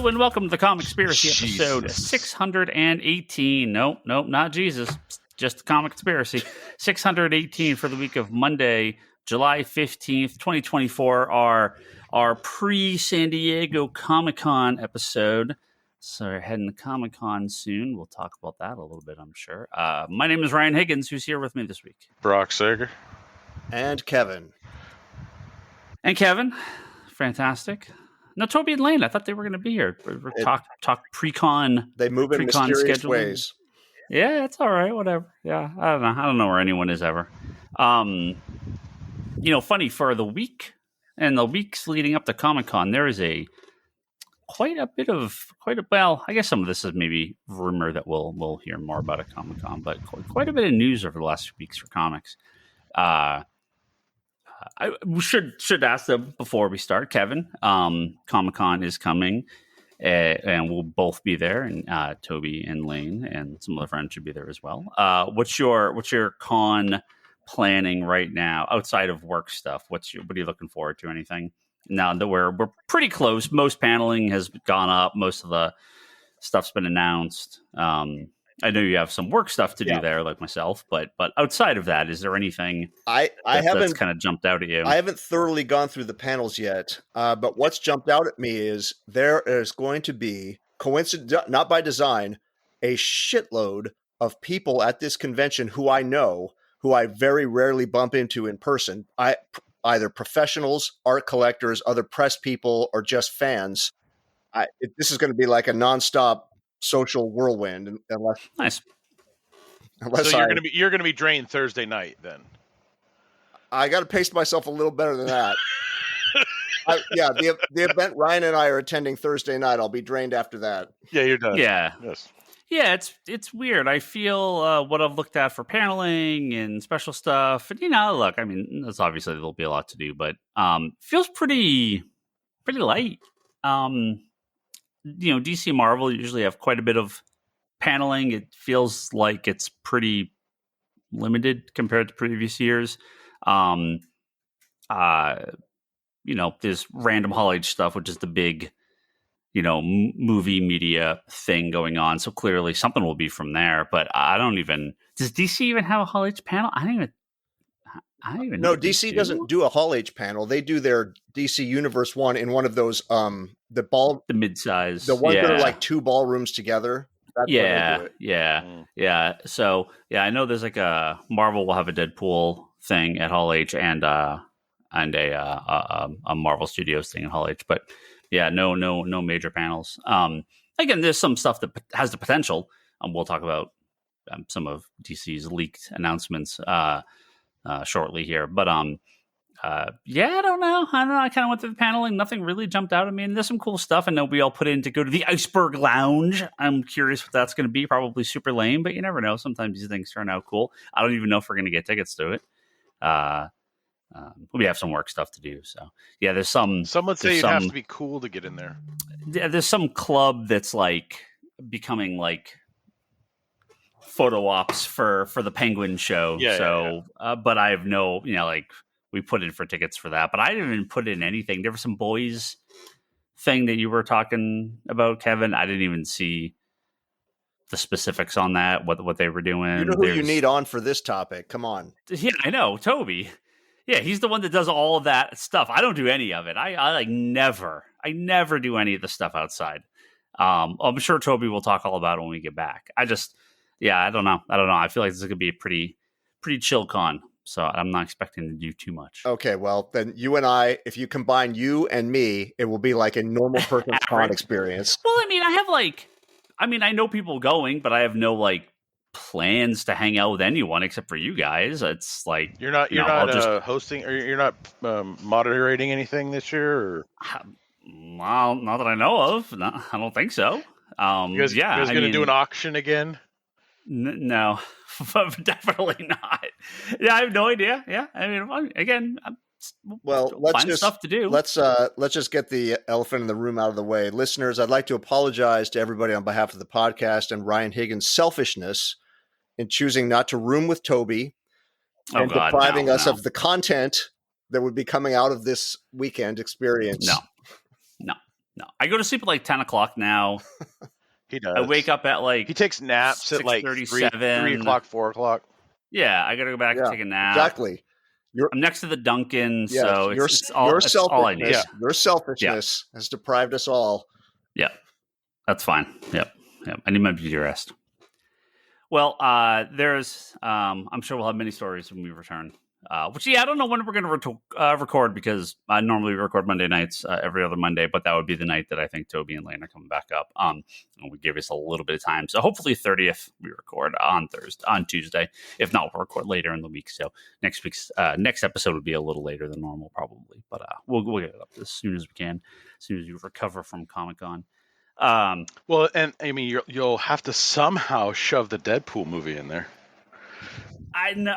Hello and welcome to the Comic-Spiracy episode Jesus. 618. Nope, not Jesus. Just the Comic-Spiracy. 618 for the week of Monday, July 15th, 2024. Our pre-San Diego Comic-Con episode. So we're heading to Comic-Con soon. We'll talk about that a little bit, I'm sure. My name is Ryan Higgins, who's here with me this week. Brock Sager. And Kevin. And Kevin. Fantastic. No, Toby and Lane. I thought they were going to be here. We're talk pre-con. They move in mysterious ways. Yeah, it's all right. Whatever. Yeah, I don't know where anyone is ever. Funny for the week and the weeks leading up to Comic-Con, there is well, I guess some of this is maybe rumor that we'll hear more about at Comic-Con, but quite a bit of news over the last few weeks for comics. I should ask them before we start, Kevin. Comic-Con is coming, and we'll both be there. And Toby and Lane and some other friends should be there as well. What's your con planning right now outside of work stuff? What are you looking forward to? Anything? Now that we're pretty close. Most paneling has gone up. Most of the stuff's been announced. I know you have some work stuff to do there, like myself, but outside of that, is there anything that's kind of jumped out at you? I haven't thoroughly gone through the panels yet, but what's jumped out at me is there is going to be, not by design, a shitload of people at this convention who I know, who I very rarely bump into in person. Either professionals, art collectors, other press people, or just fans. This is going to be like a nonstop social whirlwind, nice. So you're gonna be drained Thursday night then. I got to pace myself a little better than that. The event Ryan and I are attending Thursday night. I'll be drained after that. Yeah, you're done. Yeah, yes. Yeah, it's weird. I feel what I've looked at for paneling and special stuff, and look, I mean, there's obviously there'll be a lot to do, but feels pretty light. DC Marvel usually have quite a bit of paneling. It feels like it's pretty limited compared to previous years. There's random Hall H stuff, which is the big, movie media thing going on. So clearly something will be from there, but does DC even have a Hall H panel? I don't even know. No, DC doesn't do a Hall H panel. They do their DC Universe one in one of those, the mid-size, the ones that are like two ballrooms together. That's yeah. So I know there's like Marvel will have a Deadpool thing at Hall H and a Marvel Studios thing at Hall H, but no major panels. Again, there's some stuff that has the potential. We'll talk about some of DC's leaked announcements shortly here, but I don't know. I kind of went through the paneling. Nothing really jumped out at me. And there's some cool stuff. I know we all put in to go to the Iceberg Lounge. I'm curious what that's going to be. Probably super lame, but you never know. Sometimes these things turn out cool. I don't even know if we're going to get tickets to it. We have some work stuff to do. So yeah, there's some. Some would say it has to be cool to get in there. Yeah, there's some club that's like becoming like photo ops for the Penguin show. But I have no, we put in for tickets for that, but I didn't even put in anything. There was some boys thing that you were talking about, Kevin. I didn't even see the specifics on that, what they were doing. You know who you need on for this topic. Come on. Yeah, I know. Toby. Yeah, he's the one that does all of that stuff. I don't do any of it. I never do any of the stuff outside. I'm sure Toby will talk all about it when we get back. I don't know. I feel like this is going to be a pretty chill con. So I'm not expecting to do too much. Okay, well, then you and I, if you combine you and me, it will be like a normal person's con experience. Well, I know people going, but I have no plans to hang out with anyone except for you guys. It's like you're not hosting, or you're not moderating anything this year, or well, not that I know of. No, I don't think so. You guys going to do an auction again? No, definitely not. Yeah, I have no idea. Yeah, again, let's find stuff to do. Let's just get the elephant in the room out of the way. Listeners, I'd like to apologize to everybody on behalf of the podcast and Ryan Higgins' selfishness in choosing not to room with Toby and depriving us of the content that would be coming out of this weekend experience. No. No, I go to sleep at like 10 o'clock now. He does. I wake up at like he takes naps at like 3 o'clock, 4 o'clock. Yeah, I got to go back and take a nap. Exactly. I'm next to the Dunkin', so it's all I need. Your selfishness has deprived us all. Yeah, that's fine. Yep. I need my beauty rest. Well, there's, I'm sure we'll have many stories when we return. Which, I don't know when we're going to record, because I normally record Monday nights every other Monday, but that would be the night that I think Toby and Lane are coming back up. And we give us a little bit of time. So hopefully 30th we record on Tuesday. If not, we'll record later in the week. So next week's next episode would be a little later than normal, probably. But we'll get it up as soon as we can, as soon as you recover from Comic-Con. Well, and I mean, you'll have to somehow shove the Deadpool movie in there. I mean,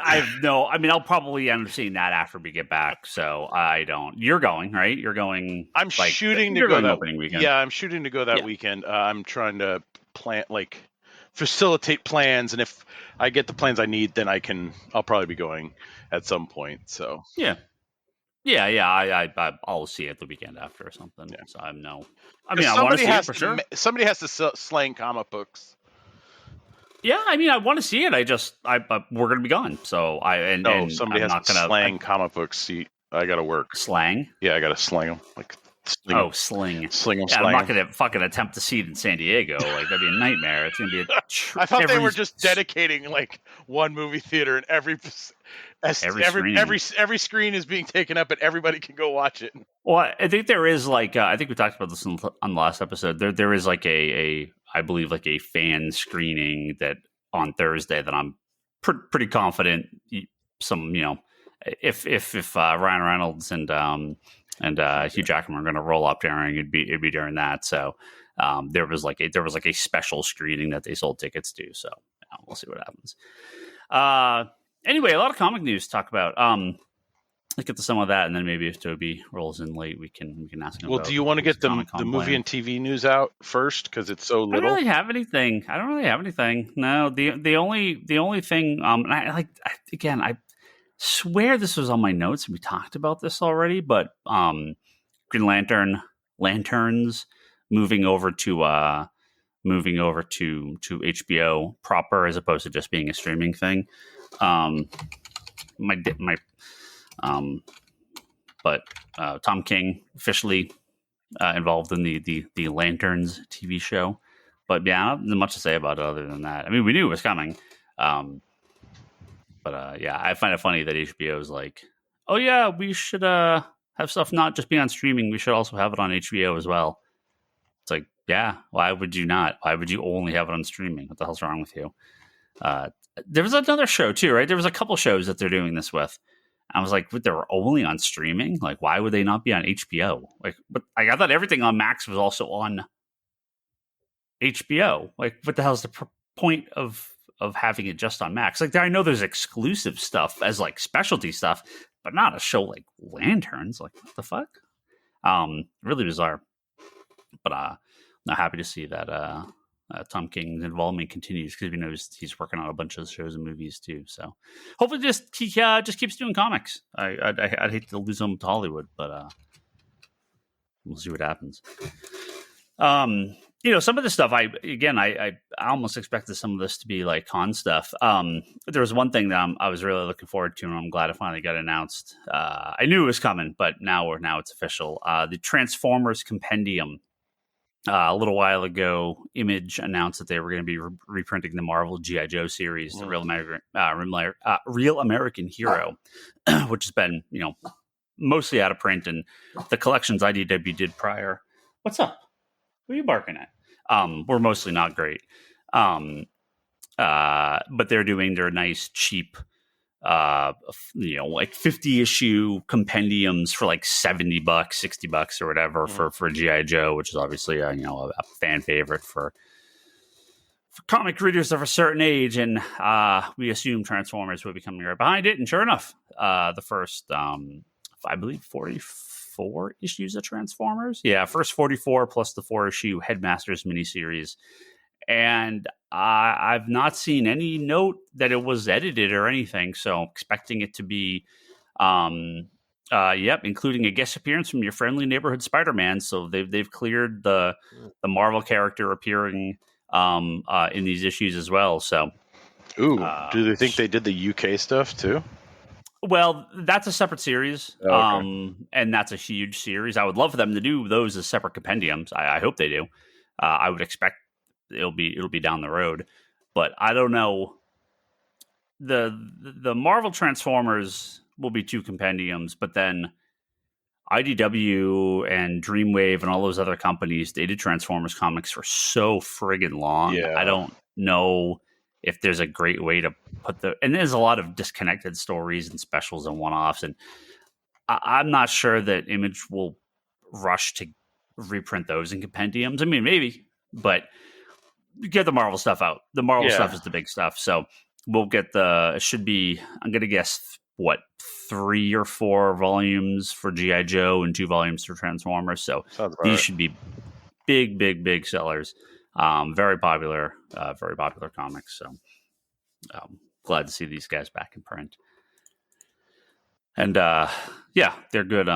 I'll probably end up seeing that after we get back. So I don't. You're going, right? You're going. I'm shooting to go that opening weekend. Yeah, I'm shooting to go that weekend. I'm trying to facilitate plans, and if I get the plans I need, then I'll probably be going at some point. So yeah. I'll see it the weekend after or something. Yeah. So I know. I mean, I want to see it for sure. Somebody has to slang comic books. Yeah, I mean, I want to see it. We're going to be gone. So somebody has to slang comic books. I got to work. Slang? Yeah, I got to slang them. Sling. Sling them. Yeah, I'm not going to fucking attempt to see it in San Diego. Like, that'd be a nightmare. It's going to be I thought they were just dedicating like one movie theater, and every screen is being taken up, and everybody can go watch it. Well, I think there is I think we talked about this on the last episode. There is like I believe like a fan screening that on Thursday that I'm pretty confident if Ryan Reynolds and Hugh Jackman are going to roll up during, it'd be during that. So there was like a special screening that they sold tickets to. So we'll see what happens. Anyway, a lot of comic news to talk about. Let's get to some of that, and then maybe if Toby rolls in late, we can ask him. Well, do you want to get the movie and TV news out first, because it's so little? I don't really have anything. No, the only thing. And I swear this was on my notes, and we talked about this already. But Green Lanterns moving over to HBO proper, as opposed to just being a streaming thing. But Tom King officially involved in the Lanterns TV show. But yeah, not much to say about it other than that. I mean, we knew it was coming. But I find it funny that HBO is like, oh yeah, we should have stuff not just be on streaming. We should also have it on HBO as well. It's like, yeah, why would you not? Why would you only have it on streaming? What the hell's wrong with you? There was another show too, right? There was a couple shows that they're doing this with. I was like, they were only on streaming? Like, why would they not be on HBO? Like, but I thought everything on Max was also on HBO. Like, what the hell's the point of having it just on Max? Like, I know there's exclusive stuff as like specialty stuff, but not a show like Lanterns. Like, what the fuck? Really bizarre. But I'm happy to see that Tom King's involvement continues, because we know he's working on a bunch of shows and movies too. So hopefully he just keeps doing comics. I'd hate to lose him to Hollywood, but we'll see what happens. Some of the stuff I almost expected some of this to be like con stuff. There was one thing that I was really looking forward to, and I'm glad it finally got announced. I knew it was coming, but now it's official. The Transformers Compendium. A little while ago, Image announced that they were going to be reprinting the Marvel G.I. Joe series, the Real American Hero, which has been, mostly out of print, and the collections IDW did prior. What's up? What are you barking at? Were mostly not great. But they're doing their nice, cheap, like 50 issue compendiums for like $70, $60 or whatever for G.I. Joe, which is obviously a fan favorite for comic readers of a certain age. And we assume Transformers would be coming right behind it. And sure enough, the first, I believe 44 issues of Transformers. Yeah. First 44 plus the 4-issue Headmasters miniseries. And I've not seen any note that it was edited or anything, so expecting it to be Yep, including a guest appearance from your friendly neighborhood Spider-Man. So they've cleared the Marvel character appearing in these issues as well. So, Ooh, do they think they did the UK stuff too? well, that's a separate series, Okay. and that's a huge series. I would love for them to do those as separate compendiums. I hope they do. I would expect it'll be down the road, but I don't know. The Marvel Transformers will be 2 compendiums, but then IDW and Dreamwave and all those other companies, they did Transformers comics for so friggin' long. Yeah. I don't know if there's a great way to put and there's a lot of disconnected stories and specials and one-offs, and I'm not sure that Image will rush to reprint those in compendiums. I mean, maybe, but get the Marvel stuff out. The Marvel stuff is the big stuff, so we'll get it should be, I'm going to guess, 3 or 4 volumes for G.I. Joe and 2 volumes for Transformers. So these should be big sellers. Very popular comics. So glad to see these guys back in print. And they're good.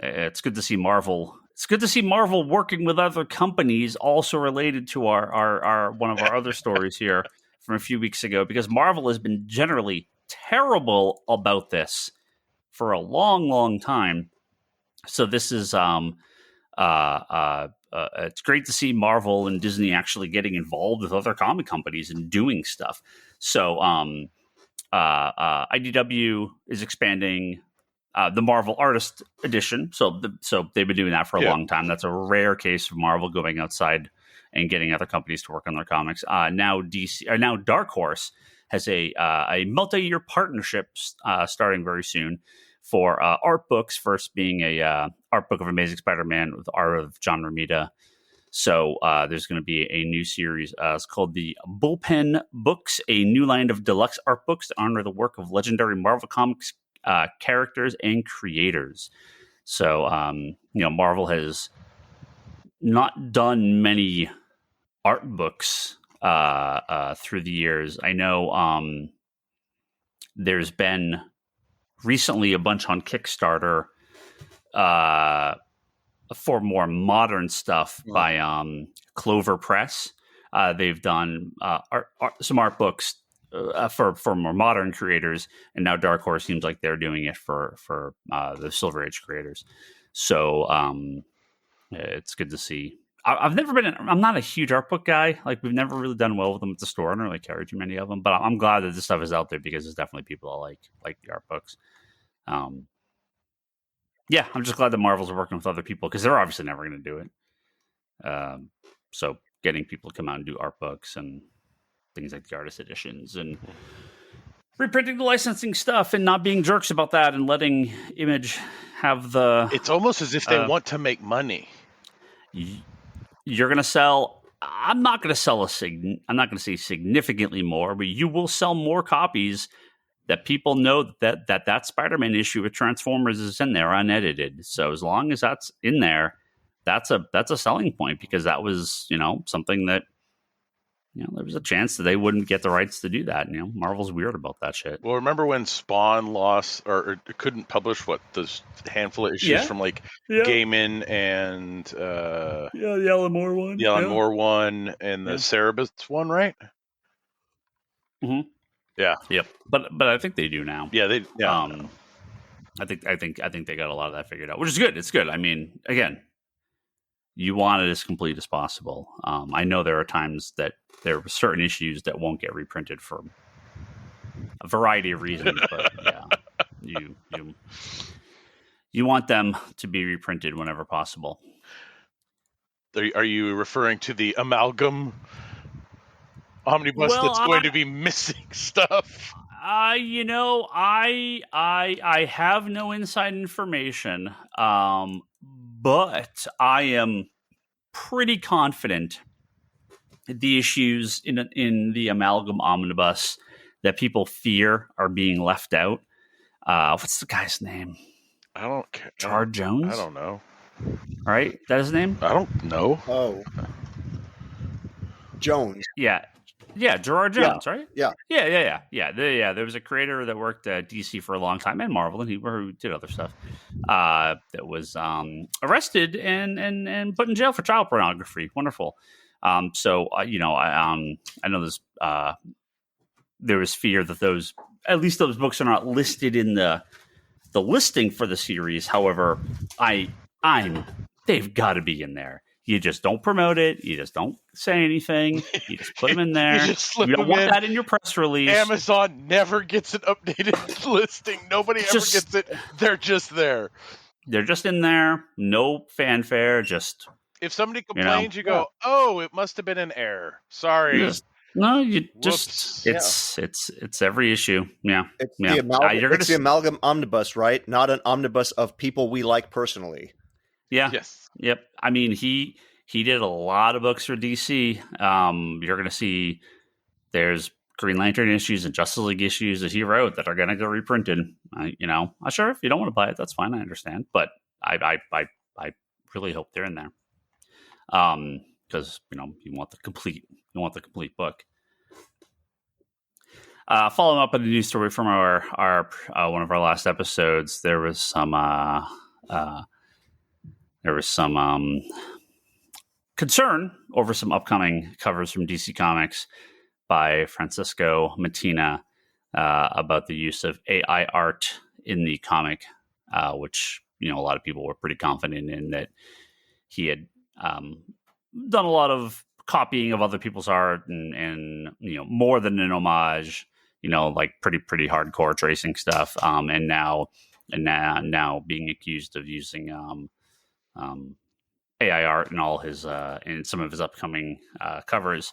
It's good to see Marvel. It's good to see Marvel working with other companies, also related to our one of our other stories here from a few weeks ago, because Marvel has been generally terrible about this for a long time. So this is it's great to see Marvel and Disney actually getting involved with other comic companies and doing stuff. So IDW is expanding the Marvel Artist Edition. So they've been doing that for a long time. That's a rare case of Marvel going outside and getting other companies to work on their comics. Now Dark Horse has a multi-year partnership starting very soon for art books. First being a art book of Amazing Spider-Man with art of John Romita. So there's going to be a new series. It's called the Bullpen Books, a new line of deluxe art books to honor the work of legendary Marvel Comics characters and creators. So, Marvel has not done many art books through the years. I know there's been recently a bunch on Kickstarter for more modern stuff by Clover Press. They've done some art books for more modern creators, and now Dark Horse seems like they're doing it for the Silver Age creators. So it's good to see. I'm not a huge art book guy. Like, we've never really done well with them at the store. I don't really carry too many of them, but I'm glad that this stuff is out there, because there's definitely people that like the art books. I'm just glad that Marvel's working with other people, because they're obviously never going to do it. So getting people to come out and do art books and things like the artist editions and reprinting the licensing stuff and not being jerks about that and letting Image have it's almost as if they want to make money. You're going to sell. I'm not going to sell I'm not going to say significantly more, but you will sell more copies that people know that Spider-Man issue with Transformers is in there unedited. So as long as that's in there, that's a selling point, because that was, something that, there was a chance that they wouldn't get the rights to do that. Marvel's weird about that shit. Well, remember when Spawn lost or couldn't publish this handful of issues from Gaiman and the Alan Moore one, Moore one, and the Cerebus one, right? Mm-hmm. Yeah. Yep. But I think they do now. Yeah, they. Yeah. I think they got a lot of that figured out, which is good. It's good. I mean, again, you want it as complete as possible. I know there are times that there are certain issues that won't get reprinted for a variety of reasons, but yeah, you want them to be reprinted whenever possible. Are you referring to the amalgam omnibus that's going to be missing stuff? I have no inside information, but I am pretty confident the issues in the amalgam omnibus that people fear are being left out. What's the guy's name? I don't care. Chard Jones? I don't know. All right, that his name? I don't know. Oh, Jones. Yeah, Yeah, Gerard Jones, right? Yeah. There was a creator that worked at DC for a long time and Marvel, and who did other stuff. That was arrested and put in jail for child pornography. Wonderful. I know this. There was fear that at least those books are not listed in the listing for the series. However, they've got to be in there. You just don't promote it. You just don't say anything. You just put them in there. You just slip You don't them want in. that in your press release. Amazon never gets an updated listing. Nobody ever gets it. They're just there. They're just in there. No fanfare. Just if somebody complains, you go, "Oh, it must have been an error. Sorry." It's every issue. Yeah, it's the amalgam omnibus, right? Not an omnibus of people we like personally. Yeah. Yes. Yep. I mean, he did a lot of books for DC. You're going to see there's Green Lantern issues and Justice League issues that he wrote that are going to get reprinted. Sure, if you don't want to buy it, that's fine. I understand, but I really hope they're in there. Because you want the complete book. Following up on the news story from our one of our last episodes, there was some concern over some upcoming covers from DC Comics by Francisco Mattina about the use of AI art in the comic, which a lot of people were pretty confident in that he had done a lot of copying of other people's art and more than an homage, like pretty hardcore tracing stuff, and now being accused of using AI art in all his in some of his upcoming covers.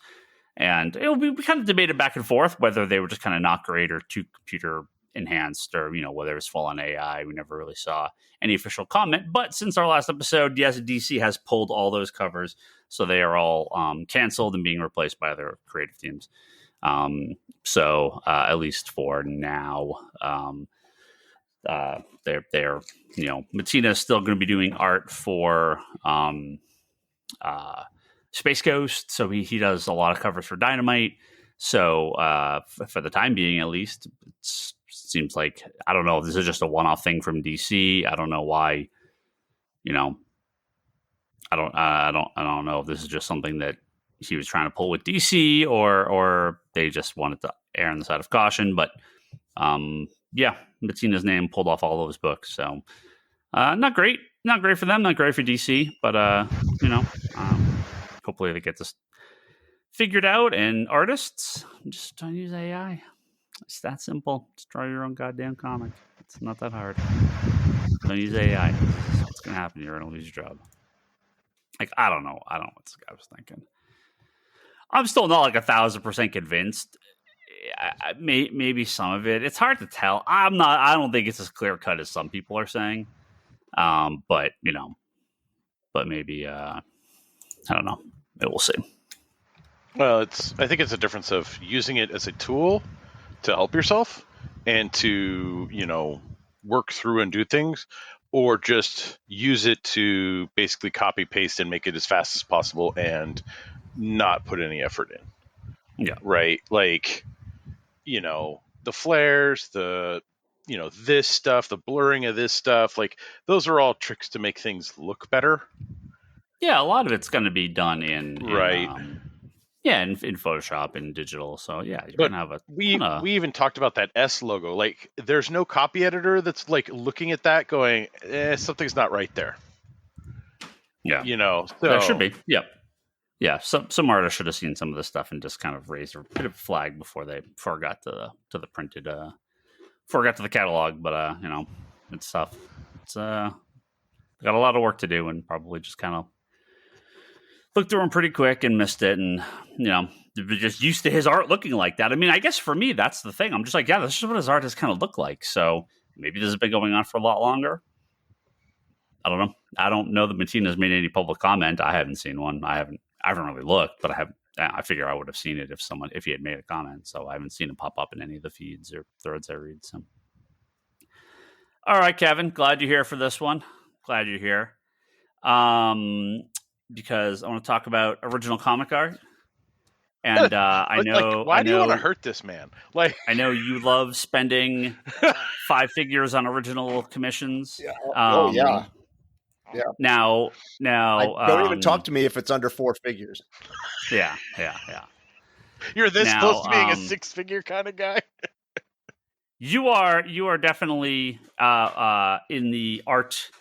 And we kind of debated back and forth whether they were just kind of not great or too computer enhanced, or whether it was full on AI. We never really saw any official comment. But since our last episode, yes, DC has pulled all those covers, so they are all canceled and being replaced by other creative teams. So at least for now, they're Mattina is still going to be doing art for Space Ghost, so he does a lot of covers for Dynamite. So for the time being, at least, it seems like, I don't know if this is just a one-off thing from DC. I don't know why. I don't know if this is just something that he was trying to pull with DC, or they just wanted to err on the side of caution. But Mattina's name pulled off all those books, so not great for them, not great for DC, but hopefully they get this figured out. And artists, just don't use AI. It's that simple. Just draw your own goddamn comic. It's not that hard. Don't use AI. What's gonna happen? You're gonna lose your job. Like, I don't know what this guy was thinking. I'm still not like 1,000% convinced. Maybe some of it. It's hard to tell. I don't think it's as clear cut as some people are saying. But maybe I don't know. We'll see. Well, I think it's a difference of using it as a tool to help yourself and to work through and do things, or just use it to basically copy paste and make it as fast as possible and not put any effort in. Yeah. Right. Like, the flares, this stuff, the blurring of this stuff, like, those are all tricks to make things look better. Yeah, a lot of it's going to be done in Photoshop and digital. So yeah, you're going to have we even talked about that S logo. Like, there's no copy editor that's like looking at that going, something's not right there. Yeah. So there should be. Yep. Yeah, some artists should have seen some of this stuff and just kind of raised a bit of a flag before it got to the printed, before it got to the catalog. But it's tough. It's got a lot of work to do, and probably just kind of looked through them pretty quick and missed it, and they're just used to his art looking like that. I mean, I guess for me, that's the thing. I'm just like, yeah, this is what his art has kind of looked like. So maybe this has been going on for a lot longer. I don't know. I don't know that Mattina's made any public comment. I haven't seen one. I haven't really looked, but I figure I would have seen it if he had made a comment. So I haven't seen it pop up in any of the feeds or threads I read. So, all right, Kevin, glad you're here for this one. Glad you're here. Because I want to talk about original comic art. And I know. Why do you want to hurt this man? Like, I know you love spending 5 figures on original commissions. Yeah. Yeah. Now, don't even talk to me if it's under 4 figures. Yeah. You're this close to being a 6-figure kind of guy. You are definitely in the art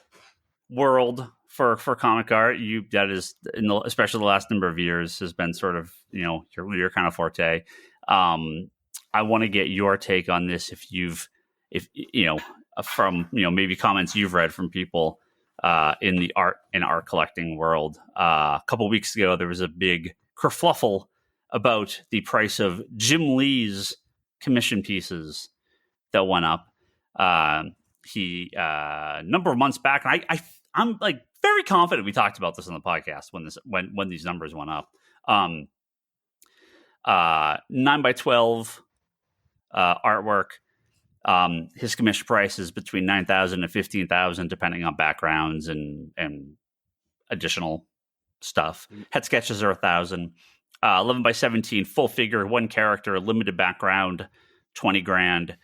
world for comic art. That is especially the last number of years has been sort of your kind of forte. I want to get your take on this if from maybe comments you've read from people in the art and art collecting world. A couple weeks ago, there was a big kerfluffle about the price of Jim Lee's commission pieces that went up. He number of months back, and I'm like very confident we talked about this on the podcast when these numbers went up. 9x12 artwork. His commission price is between $9,000 and $15,000, depending on backgrounds and additional stuff. Head sketches are $1,000. 11x17 full figure, 1 character, limited background, $20,000.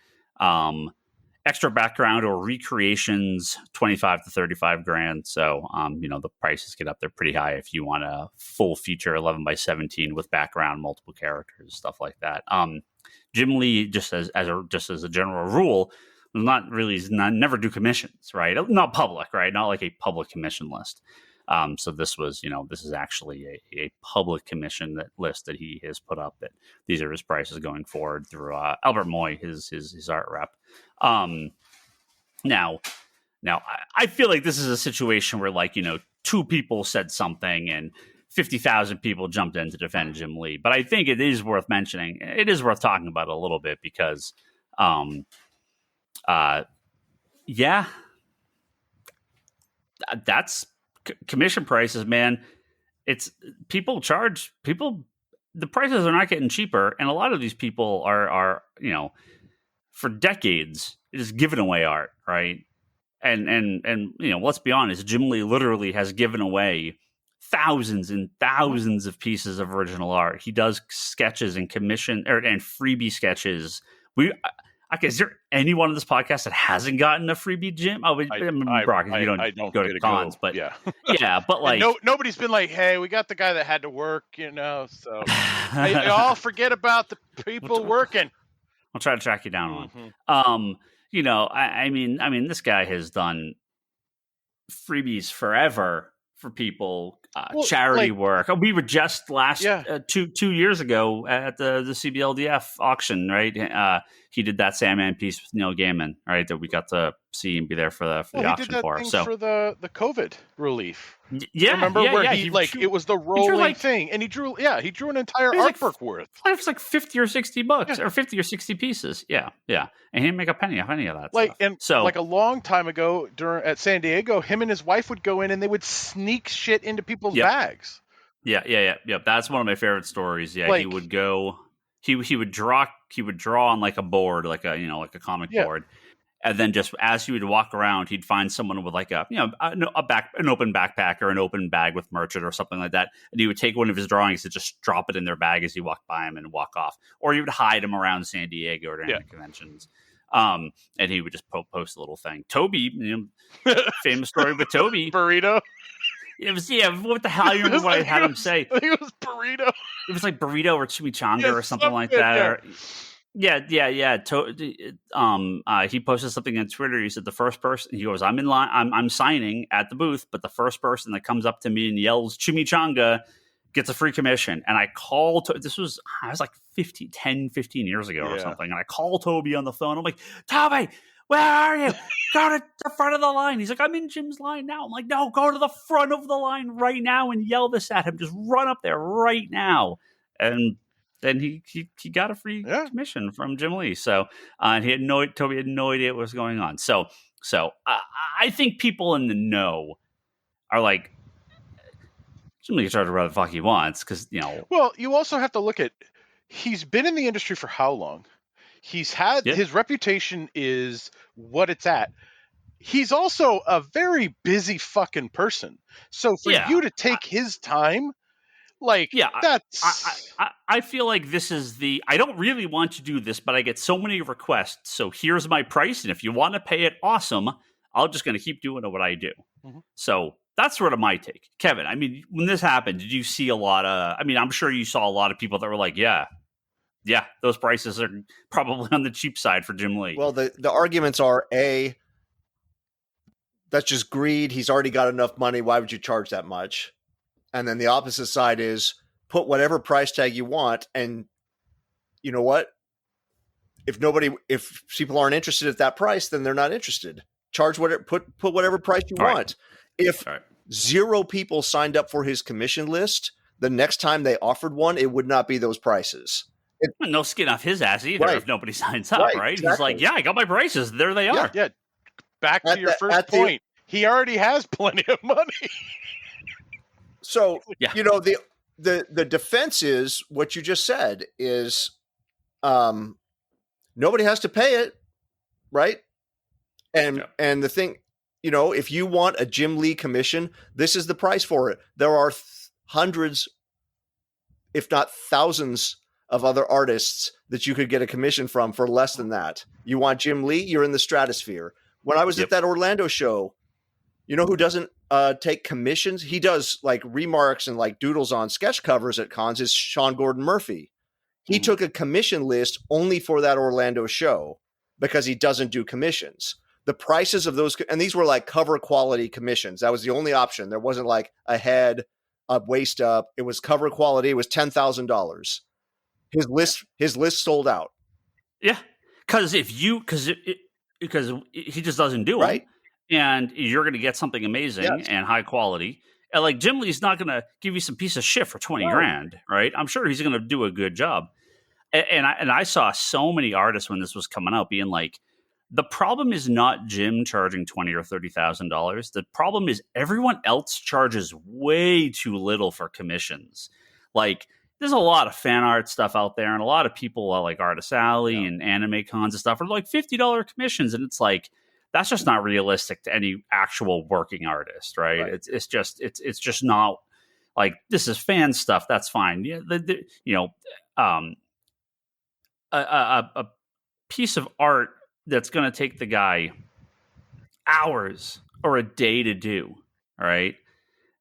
Extra background or recreations, $25,000 to $35,000. So, the prices get up there pretty high if you want a full feature 11x17 with background, multiple characters, stuff like that. Jim Lee, just as a general rule, never do commissions, right? Not public, right? Not like a public commission list. So this is actually a public commission list that he has put up. That these are his prices going forward through Albert Moy, his art rep. Now I feel like this is a situation where 2 people said something and 50,000 people jumped in to defend Jim Lee. But I think it is worth mentioning. It is worth talking about a little bit because, that's commission prices, man. It's people. The prices are not getting cheaper. And a lot of these people are for decades, just giving away art, right? And let's be honest, Jim Lee literally has given away thousands and thousands of pieces of original art. He does sketches and commission and freebie sketches. Is there anyone on this podcast that hasn't gotten a freebie, Jim? Brock, you don't go to cons, but yeah, but nobody's been like, hey, we got the guy that had to work, so y'all forget about the people working. I'll try to track you down on. I mean, this guy has done freebies forever for people, charity work. We were just last 2 years ago at the CBLDF auction, right? He did that Sandman piece with Neil Gaiman, right? That we got to see and be there for the auction he did that for. Thing So for the COVID relief. Yeah, remember where it was the rolling thing, and he drew an entire artwork worth. It was like $50 or $60 or 50 or 60 pieces. Yeah, and he didn't make a penny off any of that stuff. And so, a long time ago, at San Diego, him and his wife would go in and they would sneak shit into people's bags. Yeah. That's one of my favorite stories. Yeah, he would go. He would draw on like a board, like a comic board. And then just as he would walk around, he'd find someone with like an open backpack or an open bag with merch or something like that. And he would take one of his drawings and just drop it in their bag as he walked by him and walk off. Or he would hide them around San Diego or any conventions. And he would just post a little thing. Toby, famous story with Toby. Burrito. It was, what the hell? You remember what I had him say? I think it was burrito. It was like burrito or chimichanga or something like that. Yeah. He posted something on Twitter. He said the first person, he goes, I'm in line, I'm signing at the booth, but the first person that comes up to me and yells chimichanga gets a free commission. And I called, I was like 15 years ago or something. And I call Toby on the phone. I'm like, Toby, where are you? Go to the front of the line. He's like, I'm in Jim's line now. I'm like, no, go to the front of the line right now and yell this at him. Just run up there right now. And then he got a free commission from Jim Lee. So Toby had no idea what was going on. So I think people in the know are like, Jim Lee can charge whatever the fuck he wants because, Well, you also have to look at, he's been in the industry for how long? He's had, his reputation is what it's at. He's also a very busy fucking person. So for you to take his time, Like, Yeah, that's I feel like this is I don't really want to do this, but I get so many requests. So here's my price. And if you want to pay it, awesome. I'm just going to keep doing what I do. Mhm. So that's sort of my take. Kevin, I mean, when this happened, did you see a lot of, I mean, I'm sure you saw a lot of people that were like, yeah, those prices are probably on the cheap side for Jim Lee. Well, the arguments are, A, that's just greed. He's already got enough money. Why would you charge that much? And then the opposite side is put whatever price tag you want. And you know what? If people aren't interested at that price, then they're not interested. Charge whatever, put whatever price you want. If 0 people signed up for his commission list, the next time they offered one, it would not be those prices. No skin off his ass either if nobody signs up, right? Exactly. He's like, yeah, I got my prices. There they are. Yeah. Back to your first point. He already has plenty of money. So, the defense is what you just said is nobody has to pay it, right? And the thing, if you want a Jim Lee commission, this is the price for it. There are hundreds, if not thousands, of other artists that you could get a commission from for less than that. You want Jim Lee, you're in the stratosphere. When I was at that Orlando show, you know who doesn't take commissions? He does like remarks and like doodles on sketch covers at cons is Sean Gordon Murphy. He took a commission list only for that Orlando show because he doesn't do commissions. The prices of those, and these were like cover quality commissions. That was the only option. There wasn't like a head, a waist up. It was cover quality. It was $10,000. His list sold out. Yeah, because because he just doesn't do it, and you're going to get something amazing and high quality. And like Jim Lee's not going to give you some piece of shit for 20 grand, right? I'm sure he's going to do a good job. And I saw so many artists when this was coming out being like, the problem is not Jim charging $20,000 or $30,000. The problem is everyone else charges way too little for commissions. Like, there's a lot of fan art stuff out there, and a lot of people like Artist Alley and anime cons and stuff are like $50 commissions, and it's like that's just not realistic to any actual working artist, right? It's just not like this is fan stuff. That's fine. Yeah, a piece of art that's going to take the guy hours or a day to do, all right?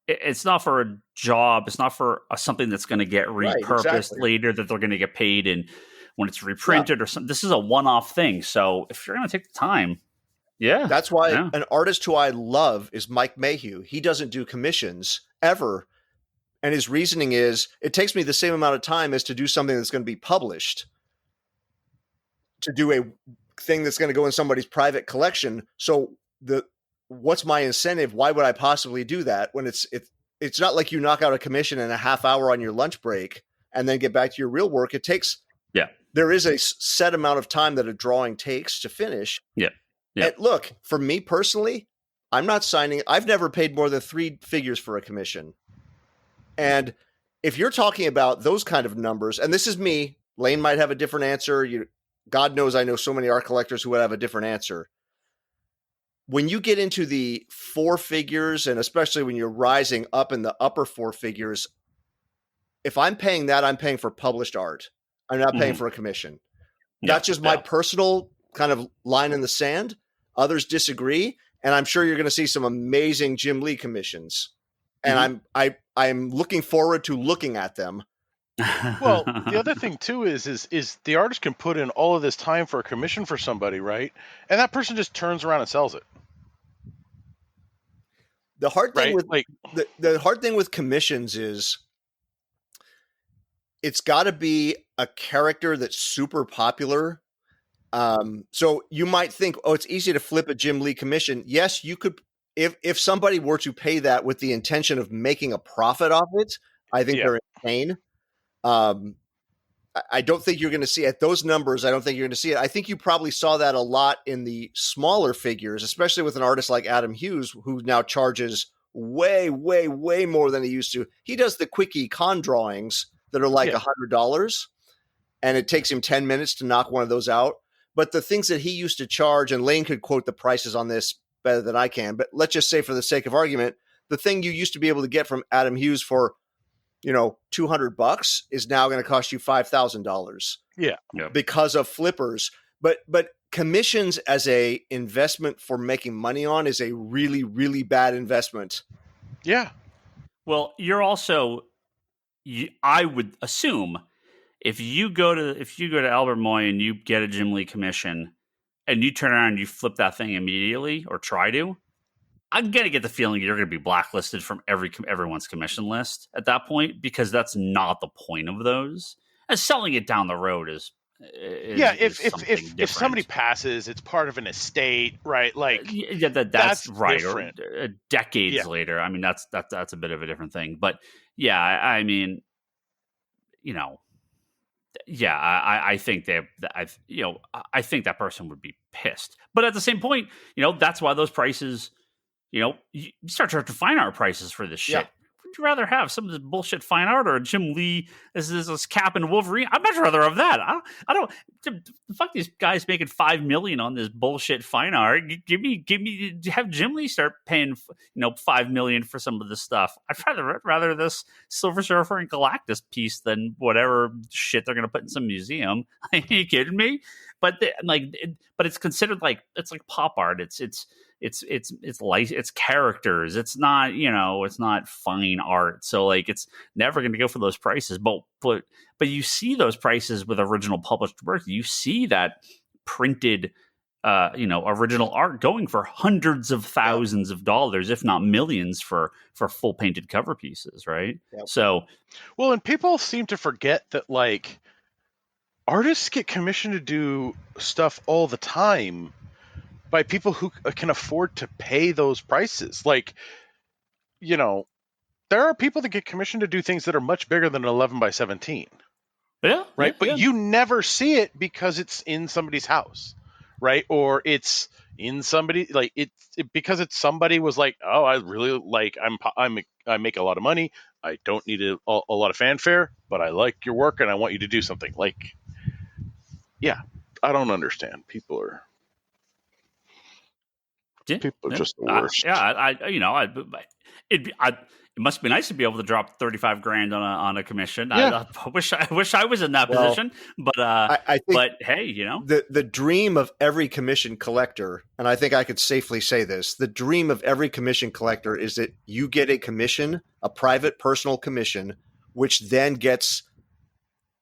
It's not for a job. It's not for something that's going to get repurposed later that they're going to get paid in when it's reprinted or something. This is a one-off thing. So if you're going to take the time, that's why an artist who I love is Mike Mayhew. He doesn't do commissions ever. And his reasoning is it takes me the same amount of time as to do something that's going to be published, to do a thing that's going to go in somebody's private collection. So what's my incentive? Why would I possibly do that when it's not like you knock out a commission in a half hour on your lunch break and then get back to your real work. It takes, there is a set amount of time that a drawing takes to finish. And look, for me personally, I'm not signing. I've never paid more than 3 figures for a commission. And if you're talking about those kind of numbers, and this is me, Lane might have a different answer. God knows I know so many art collectors who would have a different answer. When you get into the 4 figures, and especially when you're rising up in the upper 4 figures, if I'm paying that, I'm paying for published art. I'm not paying for a commission. That's just my personal kind of line in the sand. Others disagree, and I'm sure you're going to see some amazing Jim Lee commissions. And I'm looking forward to looking at them. Well, the other thing too is the artist can put in all of this time for a commission for somebody, right? And that person just turns around and sells it. The hard thing the hard thing with commissions is it's got to be a character that's super popular. So you might think, oh, it's easy to flip a Jim Lee commission. Yes, you could. If somebody were to pay that with the intention of making a profit off it, I think they're insane. I don't think you're going to see at those numbers. I don't think you're going to see it. I think you probably saw that a lot in the smaller figures, especially with an artist like Adam Hughes, who now charges way, way, way more than he used to. He does the quickie con drawings that are like $100, and it takes him 10 minutes to knock one of those out. But the things that he used to charge, and Lane could quote the prices on this better than I can, but let's just say for the sake of argument, the thing you used to be able to get from Adam Hughes for $200 is now going to cost you $5,000 Yeah. because of flippers. But commissions as a investment for making money on is a really, really bad investment. Yeah. Well, you're also, I would assume, if you go to Albert Moy and you get a Jim Lee commission and you turn around and you flip that thing immediately or try to, I'm gonna get the feeling you're gonna be blacklisted from everyone's commission list at that point, because that's not the point of those. And selling it down the road is if somebody passes, it's part of an estate, right? Like that's right. Different. Or decades later, I mean that's a bit of a different thing. But yeah, I mean, I think I think that person would be pissed. But at the same point, that's why those prices. You start charging fine art prices for this shit. Yeah. Would you rather have some of this bullshit fine art or Jim Lee as this Cap and Wolverine? I'd much rather have that. I don't fuck these guys making $5 million on this bullshit fine art. Give me have Jim Lee start paying $5 million for some of this stuff. I'd rather this Silver Surfer and Galactus piece than whatever shit they're gonna put in some museum. Are you kidding me? But it's considered like it's like pop art. It's characters. It's not, it's not fine art. So like, it's never going to go for those prices. But you see those prices with original published work. You see that printed, original art going for hundreds of thousands of dollars, if not millions, for full painted cover pieces, right? Yep. So, well, and people seem to forget that like artists get commissioned to do stuff all the time by people who can afford to pay those prices. Like, there are people that get commissioned to do things that are much bigger than an 11 by 17. Yeah. Right. Yeah, but you never see it because it's in somebody's house. Right. Or it's in somebody like because it's somebody was like, oh, I really like, I make a lot of money. I don't need a lot of fanfare, but I like your work and I want you to do something. Like, yeah, I don't understand. People are just the worst. It must be nice to be able to drop $35,000 on a commission. Yeah. I wish I was in that position, but I think but hey, the dream of every commission collector, and I think I could safely say this, the dream of every commission collector is that you get a commission, a private personal commission, which then gets,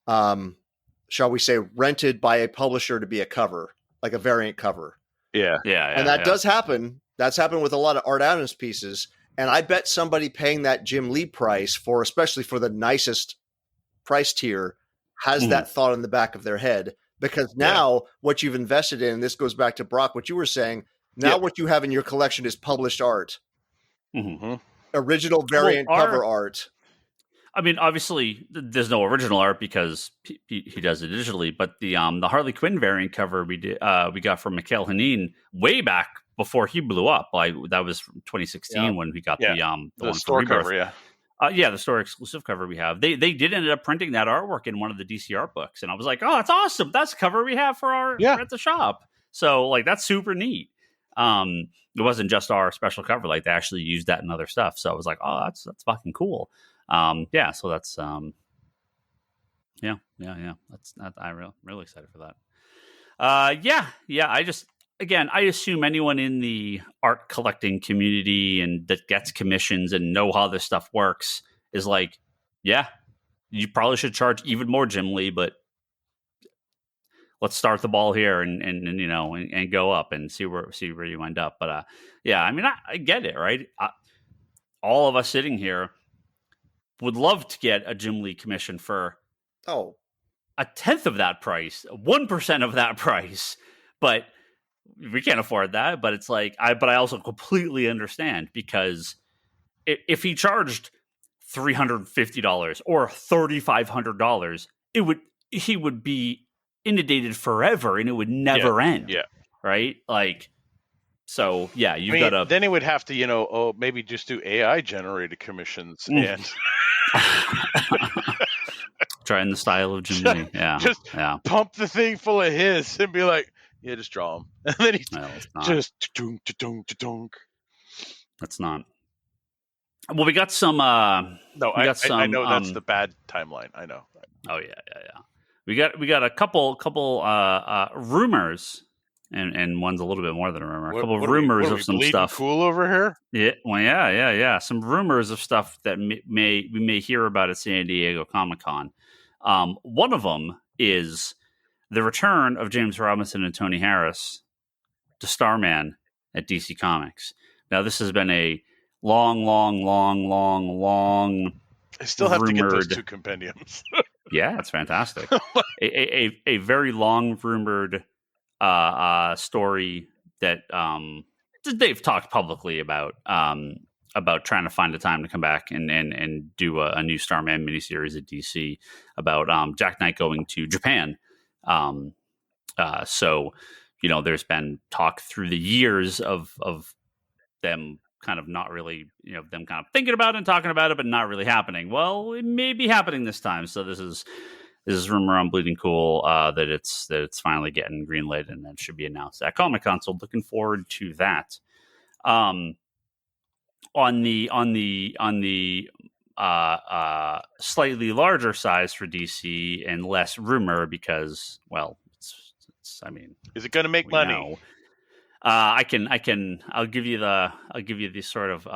shall we say, rented by a publisher to be a cover, like a variant cover. Yeah. And that does happen. That's happened with a lot of Art Adams pieces. And I bet somebody paying that Jim Lee price especially for the nicest price tier, has that thought in the back of their head. Because now what you've invested in, and this goes back to Brock, what you were saying, now what you have in your collection is published art. Mm-hmm. Original variant cover art. I mean, obviously, there's no original art because he does it digitally. But the Harley Quinn variant cover we got from Mikhail Hanin way back before he blew up. That was from 2016 when we got the store cover. The store exclusive cover we have. They did end up printing that artwork in one of the DC art books, and I was like, oh, that's awesome. That's the cover we have for our at the shop. So like that's super neat. It wasn't just our special cover; like they actually used that in other stuff. So I was like, oh, that's fucking cool. So that's that's I'm really excited for that. I assume anyone in the art collecting community and that gets commissions and know how this stuff works is like, yeah, you probably should charge even more, Jim Lee, but let's start the ball here and go up and see where you end up. But I mean, I get it, right? All of us sitting here would love to get a Jim Lee commission for a tenth of that price, 1% of that price, but we can't afford that. But it's like, I also completely understand, because if he charged $350 or $3,500, he would be inundated forever and it would never end. Yeah. Right. Like, so yeah, then he would have to, maybe just do AI generated commissions and try in the style of Jim Lee. Just pump the thing full of his and be like, yeah, just draw him. And then he just dunk. That's not. Well, we got some. No, we I got some. I know that's the bad timeline. I know. Oh yeah. We got a couple rumors, and one's a little bit more than a rumor. A couple of rumors of some bleeding stuff. cool over here? Yeah, well, yeah. Some rumors of stuff that we may hear about at San Diego Comic-Con. One of them is the return of James Robinson and Tony Harris to Starman at DC Comics. Now, this has been a long. I still have to get those rumored- 2 compendiums. Yeah, it's fantastic. a very long rumored story that they've talked publicly about trying to find a time to come back and do a new Starman miniseries at DC about Jack Knight going to Japan. So, there's been talk through the years of them kind of not really, them kind of thinking about it and talking about it, but not really happening. Well, it may be happening this time. So this is rumor on Bleeding Cool that it's finally getting greenlit and that should be announced at Comic-Con. So looking forward to that. On the slightly larger size for DC and less rumor because, well, it's I mean, is it going to make money? Know. I'll give you the sort of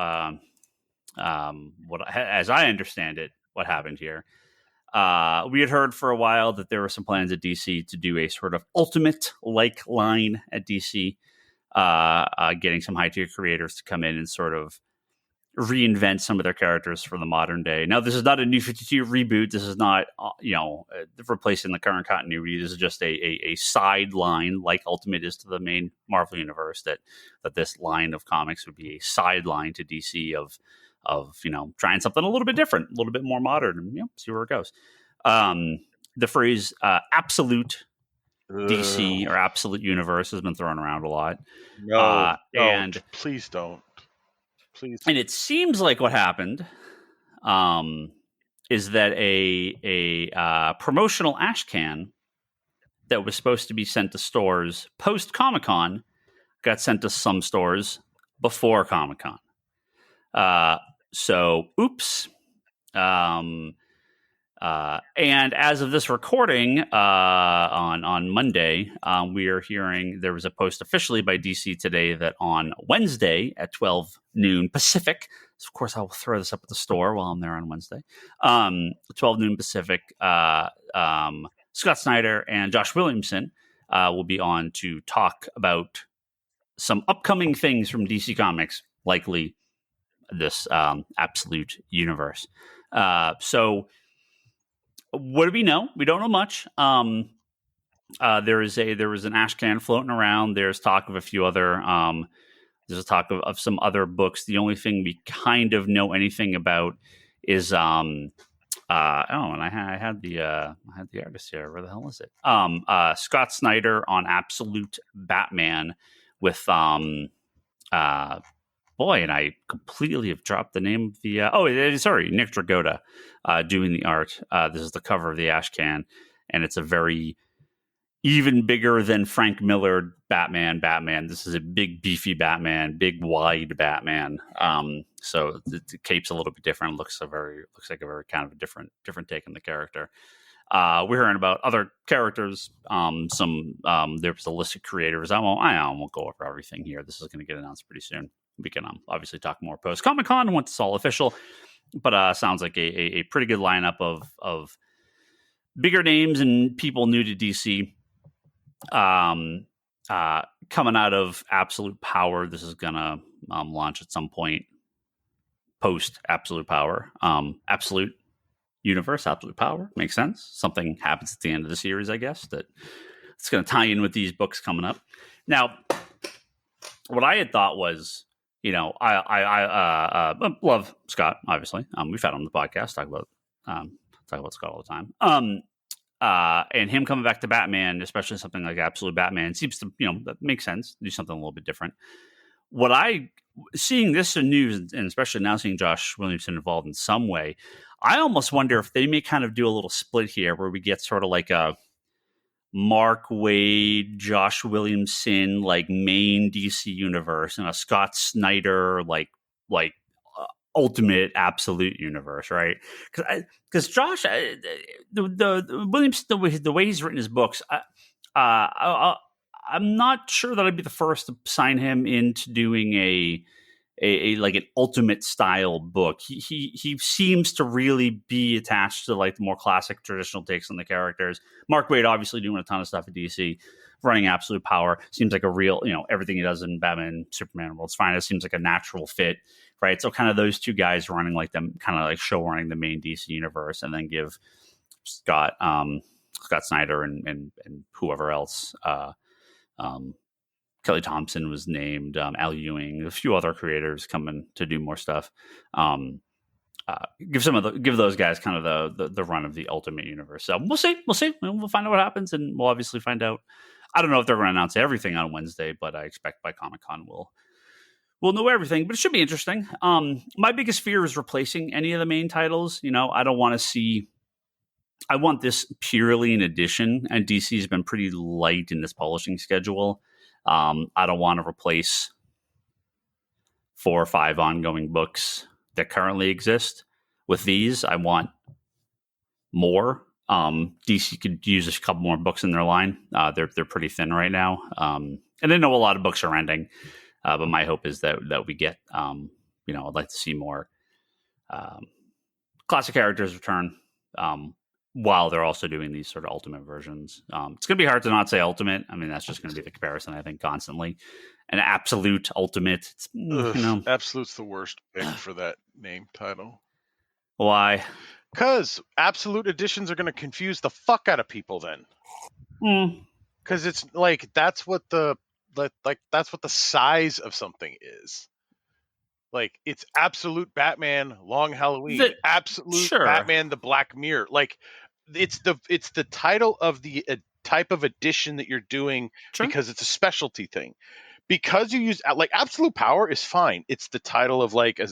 what, as I understand it, what happened here. We had heard for a while that there were some plans at DC to do a sort of Ultimate-like line at DC, getting some high-tier creators to come in and sort of reinvent some of their characters for the modern day. Now, this is not a New 52 reboot. This is not, replacing the current continuity. This is just a sideline like Ultimate is to the main Marvel universe, that this line of comics would be a sideline to DC of trying something a little bit different, a little bit more modern, and see where it goes. The phrase absolute DC or absolute universe has been thrown around a lot. No, and please don't. Please. And it seems like what happened is that a promotional ash can that was supposed to be sent to stores post Comic-Con got sent to some stores before Comic-Con. So, oops. And as of this recording on Monday, we are hearing there was a post officially by DC Today that on Wednesday at 12 noon Pacific, so of course I will throw this up at the store while I'm there on Wednesday, 12 noon Pacific, Scott Snyder and Josh Williamson will be on to talk about some upcoming things from DC Comics, likely this absolute universe. So what do we know? We don't know much. There was an ash can floating around. There's talk of a few other. There's a talk of some other books. The only thing we kind of know anything about is and I had the artist here. Where the hell is it? Scott Snyder on Absolute Batman with boy, and I completely have dropped the name of the. Nick Dragotta doing the art. This is the cover of the ash can, and it's a very even bigger than Frank Miller Batman. This is a big, beefy Batman, big, wide Batman. So the cape's a little bit different. Looks like a very kind of a different take on the character. We're hearing about other characters. There's a list of creators. I won't go over everything here. This is going to get announced pretty soon. We can obviously talk more post Comic-Con once it's all official. But sounds like a pretty good lineup of bigger names and people new to DC. Coming out of Absolute Power, this is gonna launch at some point post Absolute Power. Absolute Universe, Absolute Power makes sense. Something happens at the end of the series, I guess, that it's going to tie in with these books coming up. Now, what I had thought was, I love Scott. Obviously, we've had him on the podcast talk about Scott all the time. And him coming back to Batman, especially something like Absolute Batman, seems to, that makes sense. Do something a little bit different. Seeing this in news, and especially now seeing Josh Williamson involved in some way, I almost wonder if they may kind of do a little split here where we get sort of like a Mark Waid, Josh Williamson, like main DC universe, and a Scott Snyder, like ultimate absolute universe, right? Because Josh, the Williams, the way he's written his books, I'm not sure that I'd be the first to sign him into doing a like an ultimate style book. He seems to really be attached to like the more classic traditional takes on the characters. Mark Waid obviously doing a ton of stuff at DC, running Absolute Power seems like a real, everything he does in Batman, Superman, World's Finest seems like a natural fit, right? So kind of those two guys running like them, kind of like show running the main DC universe, and then give Scott Snyder and whoever else. Kelly Thompson was named, Al Ewing, a few other creators coming to do more stuff. Give those guys kind of the run of the Ultimate Universe. So we'll see. We'll find out what happens, and we'll obviously find out. I don't know if they're going to announce everything on Wednesday, but I expect by Comic-Con we'll know everything. But it should be interesting. My biggest fear is replacing any of the main titles. I don't want to see. I want this purely an addition, and DC's been pretty light in this publishing schedule. I don't want to replace 4 or 5 ongoing books that currently exist with these. I want more. DC could use a couple more books in their line. They're pretty thin right now, and I know a lot of books are ending. But my hope is that we get, I'd like to see more classic characters return. While they're also doing these sort of ultimate versions. It's going to be hard to not say ultimate. I mean, that's just going to be the comparison, I think, constantly. An absolute ultimate. Absolute's the worst pick for that name title. Why? Because absolute editions are going to confuse the fuck out of people then. Because it's like, that's what the size of something is. Like, it's absolute Batman Long Halloween, absolute Batman the Black Mirror. Like, it's the title of the type of edition that you're doing, because it's a specialty thing. Because you use like Absolute Power is fine. It's the title of like a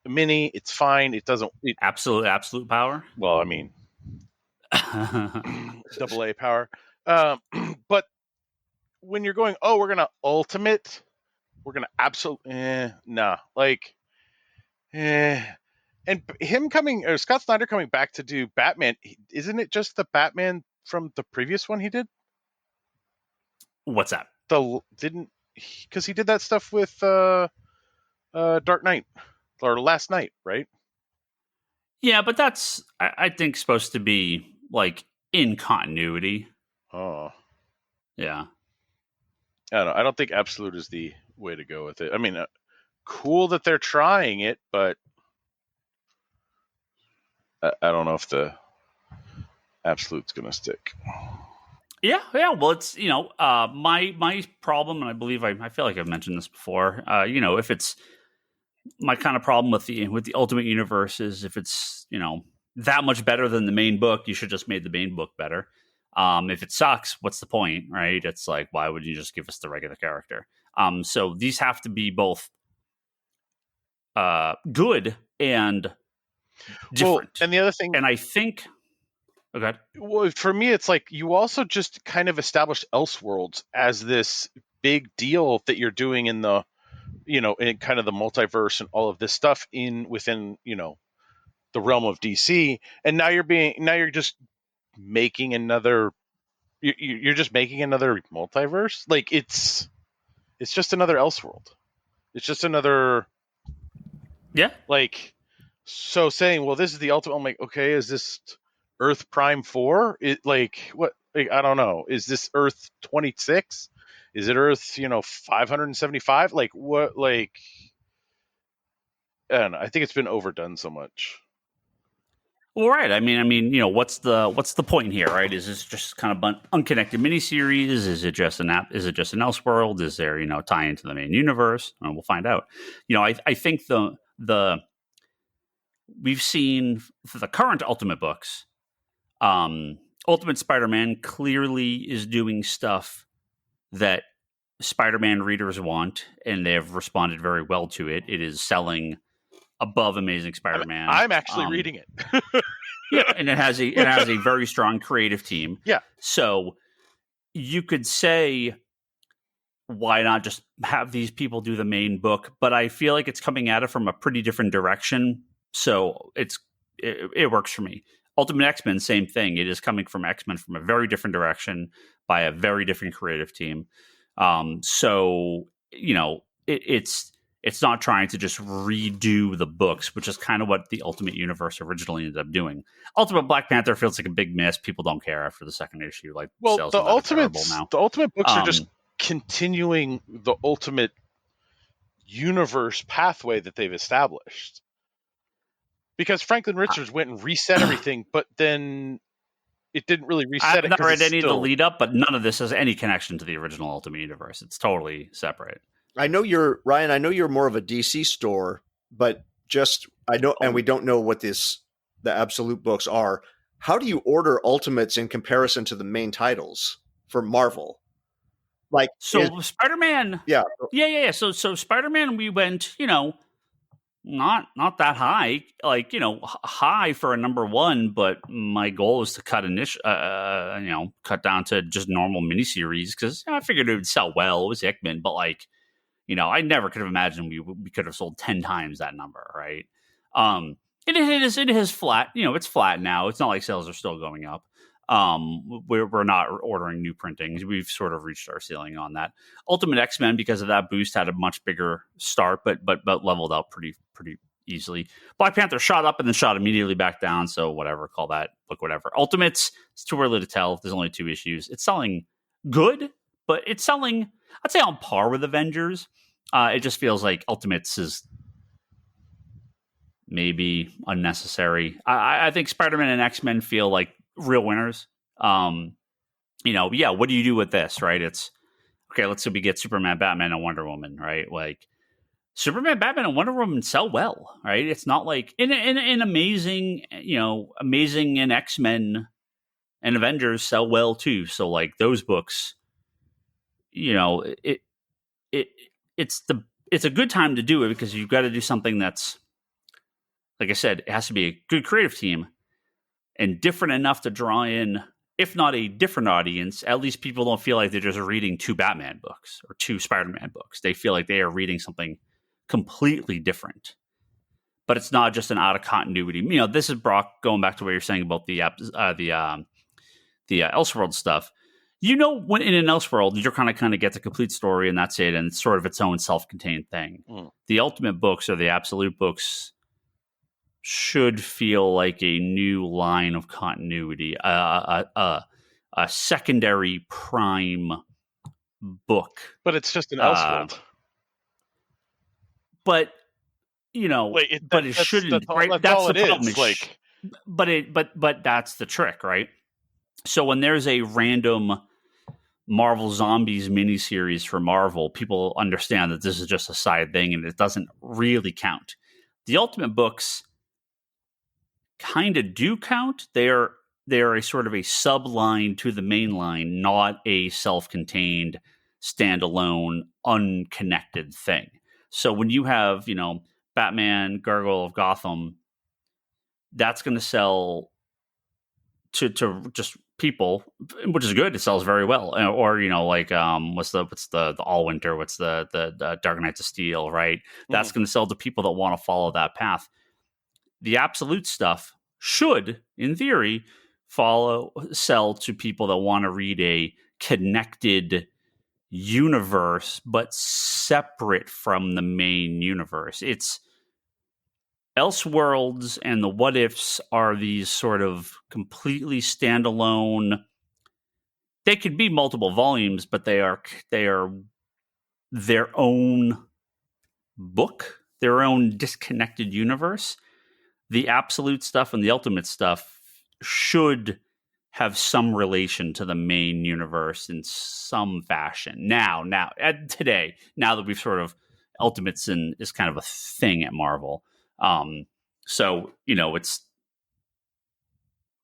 mini. It's fine. It doesn't absolute power. Well, I mean, AA power. But when you're going, we're gonna ultimate. We're gonna and him coming, or Scott Snyder coming back to do Batman, isn't it just the Batman from the previous one he did? What's that? Because he did that stuff with Dark Knight or Last Night, right? Yeah, but that's I think supposed to be like in continuity. Oh, yeah. I don't know. I don't think Absolute is the way to go with it. I mean, cool that they're trying it, but I don't know if the Absolute's going to stick. Yeah. Well, it's my problem, and I believe I feel like I've mentioned this before. If it's my kind of problem with the Ultimate Universe is if it's that much better than the main book, you should just made the main book better. If it sucks, what's the point, right? It's like, why would you just give us the regular character? So these have to be both good and different. Well, and the other thing, and I think, okay. Well, for me, it's like you also just kind of established Elseworlds as this big deal that you're doing in the, in kind of the multiverse and all of this stuff within the realm of DC, and now you're just making another. You're just making another multiverse. Like it's just another Elseworld. It's just another. Yeah. Like, so saying, well, this is the ultimate. I'm like, okay, is this Earth Prime 4? It like what? Like, I don't know. Is this Earth 26? Is it Earth 575? Like what? Like, I don't know. I think it's been overdone so much. Well, right. I mean, what's the point here, right? Is this just kind of an unconnected miniseries? Is it just an app? Is it just an Elseworld? Is there tie into the main universe? And we'll find out. I think the we've seen for the current Ultimate books, Ultimate Spider-Man clearly is doing stuff that Spider-Man readers want, and they have responded very well to it. It is selling above Amazing Spider-Man. I'm actually reading it. Yeah, and it has a very strong creative team. Yeah. So you could say why not just have these people do the main book? But I feel like it's coming at it from a pretty different direction, so it works for me. Ultimate X-Men, same thing. It is coming from X-Men from a very different direction by a very different creative team. So it's not trying to just redo the books, which is kind of what the Ultimate Universe originally ended up doing. Ultimate Black Panther feels like a big miss. People don't care after the second issue. Like, well, the Ultimate books are just continuing the Ultimate Universe pathway that they've established. Because Franklin Richards went and reset everything, but then it didn't really reset it. I've not read any of the lead up, but none of this has any connection to the original Ultimate Universe. It's totally separate. I know you're Ryan. I know you're more of a DC store, but and we don't know what the absolute books are. How do you order Ultimates in comparison to the main titles for Marvel? Like, Spider-Man, yeah. So Spider-Man, we went, not that high, like, high for a number one, but my goal was to cut down to just normal miniseries because I figured it would sell well. It was Hickman, but like, I never could have imagined we could have sold 10 times that number, right? It is flat. It's flat now. It's not like sales are still going up. We're not ordering new printings. We've sort of reached our ceiling on that. Ultimate X-Men, because of that boost, had a much bigger start, but leveled out pretty easily. Black Panther shot up and then shot immediately back down. So whatever, call that book whatever. Ultimates, it's too early to tell. There's only 2 issues. It's selling good, but it's selling, I'd say, on par with Avengers. It just feels like Ultimates is maybe unnecessary. I think Spider-Man and X-Men feel like real winners. What do you do with this, right? It's okay, let's say we get Superman, Batman, and Wonder Woman, right? Like, Superman, Batman, and Wonder Woman sell well, right? It's not like in Amazing, Amazing and X-Men and Avengers sell well too. So like those books, it's a good time to do it because you've got to do something that's, like I said, it has to be a good creative team and different enough to draw in, if not a different audience, at least people don't feel like they're just reading 2 Batman books or 2 Spider-Man books. They feel like they are reading something completely different. But it's not just an out of continuity. This is Brock going back to what you're saying about the Elseworld stuff. When in an Elseworld, you're kind of get the complete story and that's it, and it's sort of its own self-contained thing. The Ultimate books or the Absolute books should feel like a new line of continuity, a secondary prime book. But it's just an Elseworld. But it shouldn't. Right? That's the problem. But that's the trick, right? So when there's a random Marvel Zombies miniseries for Marvel, people understand that this is just a side thing and it doesn't really count. The Ultimate books kind of do count. They're a sort of a subline to the main line, not a self-contained, standalone, unconnected thing. So when you have, Batman, Gargoyle of Gotham, that's going to sell to just people, which is good. It sells very well. Or what's the All Winter? What's the Dark Knights of Steel? Right, that's going to sell to people that want to follow that path. The Absolute stuff should, in theory, sell to people that want to read a connected universe, but separate from the main universe. It's Elseworlds and the What Ifs are these sort of completely standalone. They could be multiple volumes, but they are their own book, their own disconnected universe. The Absolute stuff and the Ultimate stuff should have some relation to the main universe in some fashion. Now that we've sort of Ultimates is kind of a thing at Marvel. It's,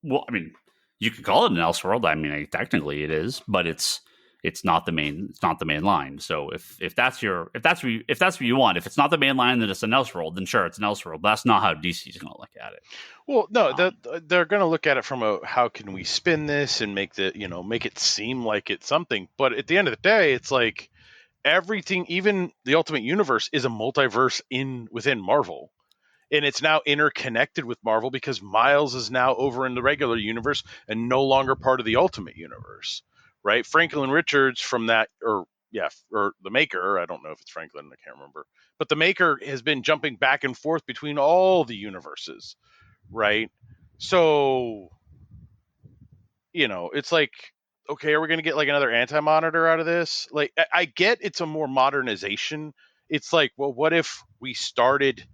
well, I mean, you could call it an Elseworld. I mean, technically it is, but it's not the main line. So if that's what you want, if it's not the main line, then it's an Elseworld, then sure, it's an Elseworld. But that's not how DC is going to look at it. Well, no, they're going to look at it from how can we spin this and make it seem like it's something. But at the end of the day, it's like everything, even the Ultimate Universe, is a multiverse within Marvel. And it's now interconnected with Marvel because Miles is now over in the regular universe and no longer part of the Ultimate Universe, right? Franklin Richards from that, or the maker, I don't know if it's Franklin, I can't remember, but the maker has been jumping back and forth between all the universes, right? So, it's like, okay, are we going to get like another Anti-Monitor out of this? Like, I get it's a more modernization. It's like, well, what if we started,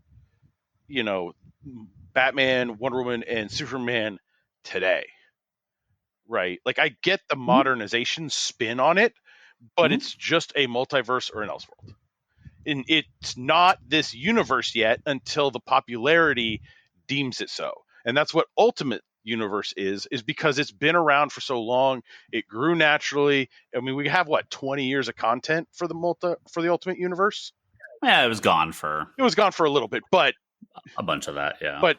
Batman, Wonder Woman, and Superman today, right? Like, I get the modernization spin on it, but it's just a multiverse or an Elseworld. And it's not this universe yet until the popularity deems it so. And that's what Ultimate Universe is because it's been around for so long. It grew naturally. I mean, we have 20 years of content for the Ultimate Universe. Yeah, it was gone for a little bit, but a bunch of that. Yeah, but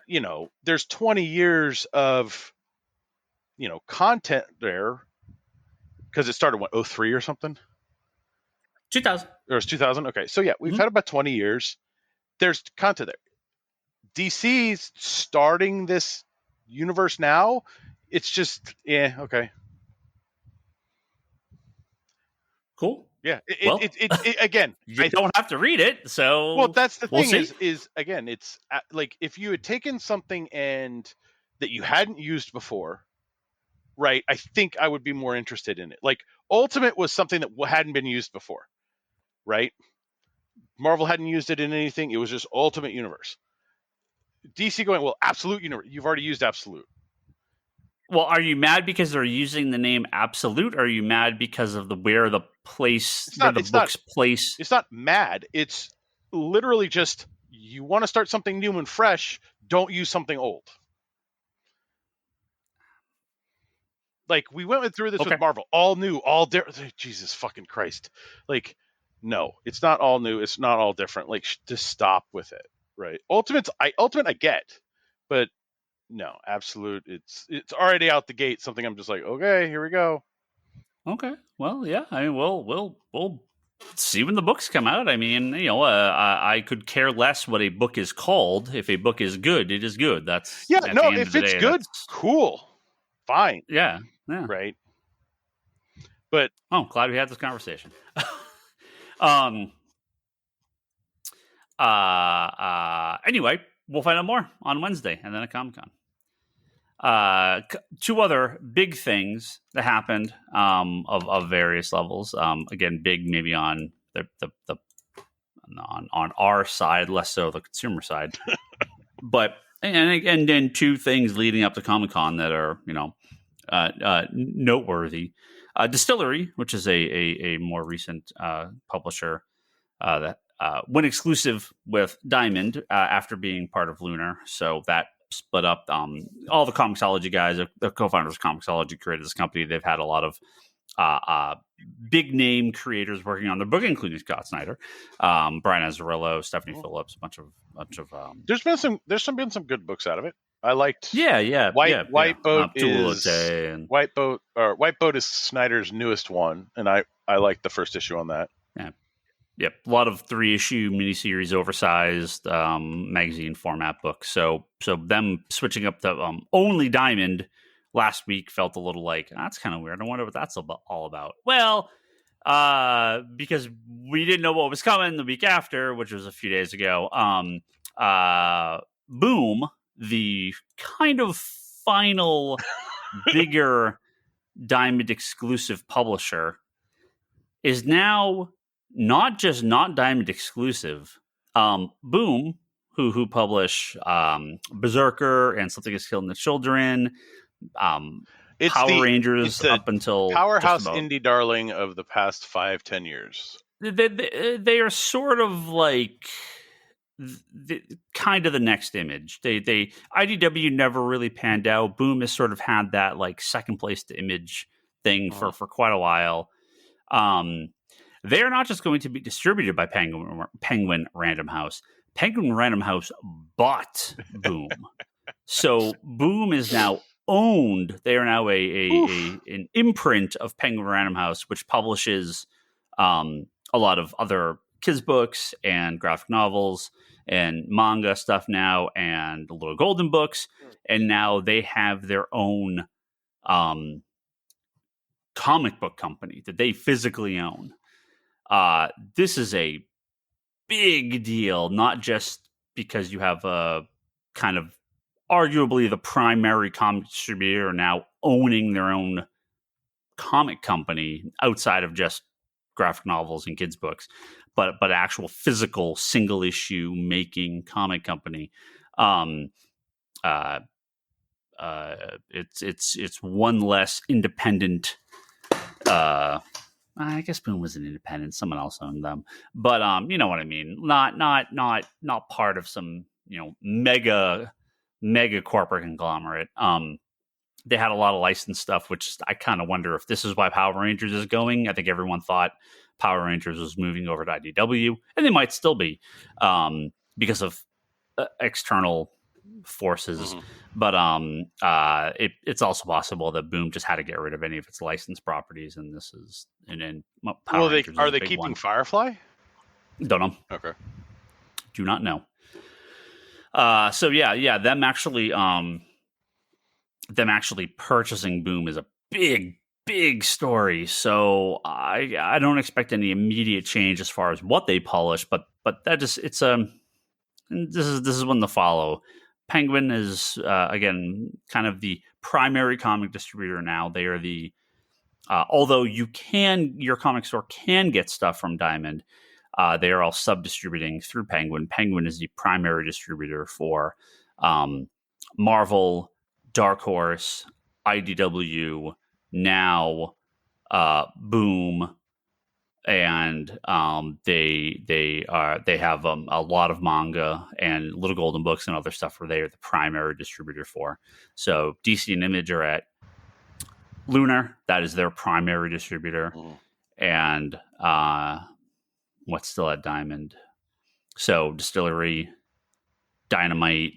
there's 20 years of content there because it started 03 or something. 2000. Or it's 2000. Okay, so yeah, we've had about 20 years. There's content there. DC's starting this universe now. It's just, okay. Cool. Yeah. Again, you don't have to read it. So, well, that's the thing see. is again, it's like if you had taken something that you hadn't used before, right? I think I would be more interested in it. Like Ultimate was something that hadn't been used before, right? Marvel hadn't used it in anything. It was just Ultimate Universe. DC going, well, Absolute Universe. You've already used Absolute. Well, are you mad because they're using the name Absolute? Or are you mad because of where the book's place? It's not mad. It's literally just you want to start something new and fresh. Don't use something old. Like we went through this with Marvel, all new, all different. Jesus fucking Christ! Like, no, it's not all new. It's not all different. Like, just stop with it. Right? Ultimate, I get, but no, Absolute. It's already out the gate. Something I'm just like, okay, here we go. Okay, well, yeah. I mean, we'll see when the books come out. I mean, I could care less what a book is called. If a book is good, it is good. That's if it's good, cool, fine. Yeah. Right. But glad we had this conversation. Anyway, we'll find out more on Wednesday and then at Comic-Con. Two other big things that happened of various levels. Again, big maybe on on our side, less so the consumer side. But and then two things leading up to Comic-Con that are noteworthy. DSTLRY, which is a more recent publisher that went exclusive with Diamond after being part of Lunar. So that split up. All the Comixology guys, the co-founders of Comixology, created this company. They've had a lot of big name creators working on their book, including Scott Snyder, Brian Azzarello, Stephanie Phillips, a bunch of. There's been some good books out of it. I liked. White Boat is Snyder's newest one, and I liked the first issue on that. Yep, a lot of 3-issue miniseries, oversized magazine format books. So them switching up to only Diamond last week felt a little like, that's kind of weird. I wonder what that's all about. Well, because we didn't know what was coming the week after, which was a few days ago. Boom, the kind of final bigger Diamond exclusive publisher, is now not just not Diamond exclusive. Boom, who publish Berserker and Something Is Killing the Children, Power Rangers, up until powerhouse indie darling of the past 5-10 years. They are sort of like kind of the next Image. They IDW never really panned out. Boom has sort of had that like second place to Image thing for quite a while. They are not just going to be distributed by Penguin Random House. Penguin Random House bought Boom. So Boom is now owned. They are now an imprint of Penguin Random House, which publishes a lot of other kids books and graphic novels and manga stuff now, and Little Golden Books, and now they have their own comic book company that they physically own. This is a big deal, not just because you have a kind of arguably the primary comic distributor now owning their own comic company outside of just graphic novels and kids books, but actual physical single issue making comic company. It's one less independent. I guess Boom was an independent; someone else owned them, but you know what I mean. Not part of some mega corporate conglomerate. They had a lot of licensed stuff, which I kind of wonder if this is why Power Rangers is going. I think everyone thought Power Rangers was moving over to IDW, and they might still be because of external forces. But it's also possible that Boom just had to get rid of any of its licensed properties, and this is Power Rangers are they keeping one. Firefly? Don't know. Okay, do not know. So yeah, them actually purchasing Boom is a big story. So I don't expect any immediate change as far as what they publish, but that just this is one to follow. Penguin is again kind of the primary comic distributor now. They are the although your comic store can get stuff from Diamond, they are all sub-distributing through Penguin. Penguin is the primary distributor for Marvel, Dark Horse, IDW, now Boom, and they have a lot of manga and Little Golden Books and other stuff where they are the primary distributor for. So DC and Image are at Lunar, that is their primary distributor, and what's still at Diamond? So Distillery, Dynamite,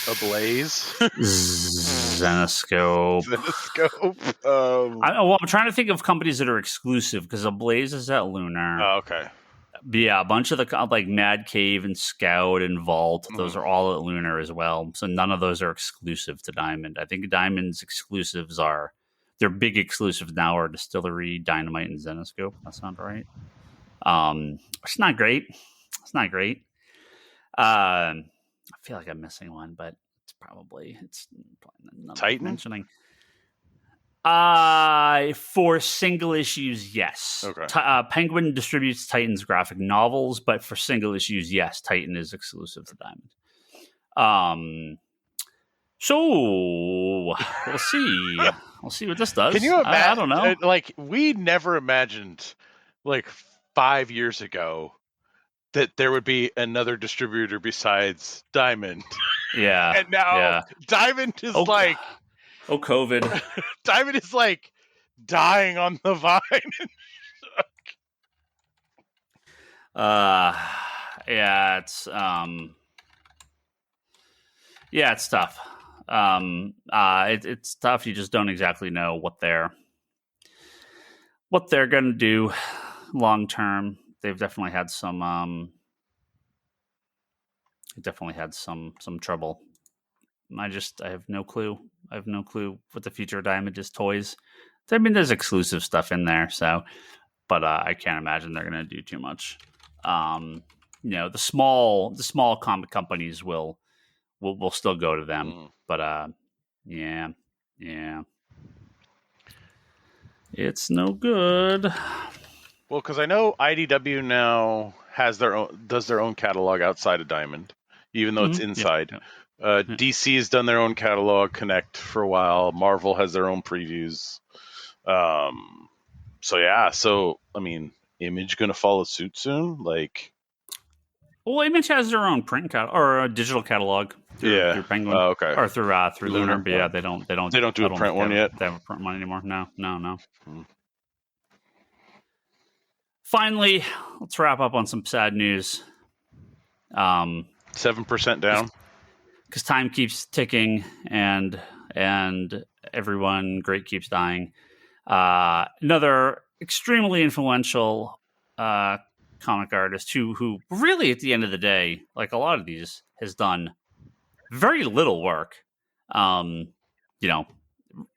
Ablaze, Zenoscope. I'm trying to think of companies that are exclusive because Ablaze is at Lunar. Oh, okay. But yeah, a bunch of the like Mad Cave and Scout and Vault, those are all at Lunar as well. So none of those are exclusive to Diamond. I think Diamond's exclusives their big exclusives now are Distillery, Dynamite, and Zenoscope. That sounds right. It's not great. I feel like I'm missing one, but it's probably not Titan mentioning. For single issues, yes. Okay. Penguin distributes Titan's graphic novels, but for single issues, yes, Titan is exclusive to Diamond. So we'll see. We'll see what this does. Can you imagine? I don't know. Like, we never imagined, like 5 years ago, that there would be another distributor besides Diamond. Yeah. And now Diamond is like... Oh, COVID. Diamond is like dying on the vine. It's it's tough. It's tough. You just don't exactly know what they're gonna do long term. They've definitely had some trouble. I have no clue. I have no clue what the future of Diamond is. Toys. I mean, there's exclusive stuff in there, but I can't imagine they're going to do too much. The small comic companies will still go to them, but yeah, it's no good. Well, because I know IDW now does their own catalog outside of Diamond, even though it's inside. Yep. DC has done their own catalog, Connect, for a while. Marvel has their own previews. So I mean, Image going to follow suit soon? Well, Image has their own print or a digital catalog through Penguin, okay, or through Lunar. But yeah, they don't do a print one yet. They haven't print one anymore. No. Finally, let's wrap up on some sad news. 7% down. Because time keeps ticking and everyone great keeps dying. Another extremely influential comic artist who really, at the end of the day, like a lot of these, has done very little work.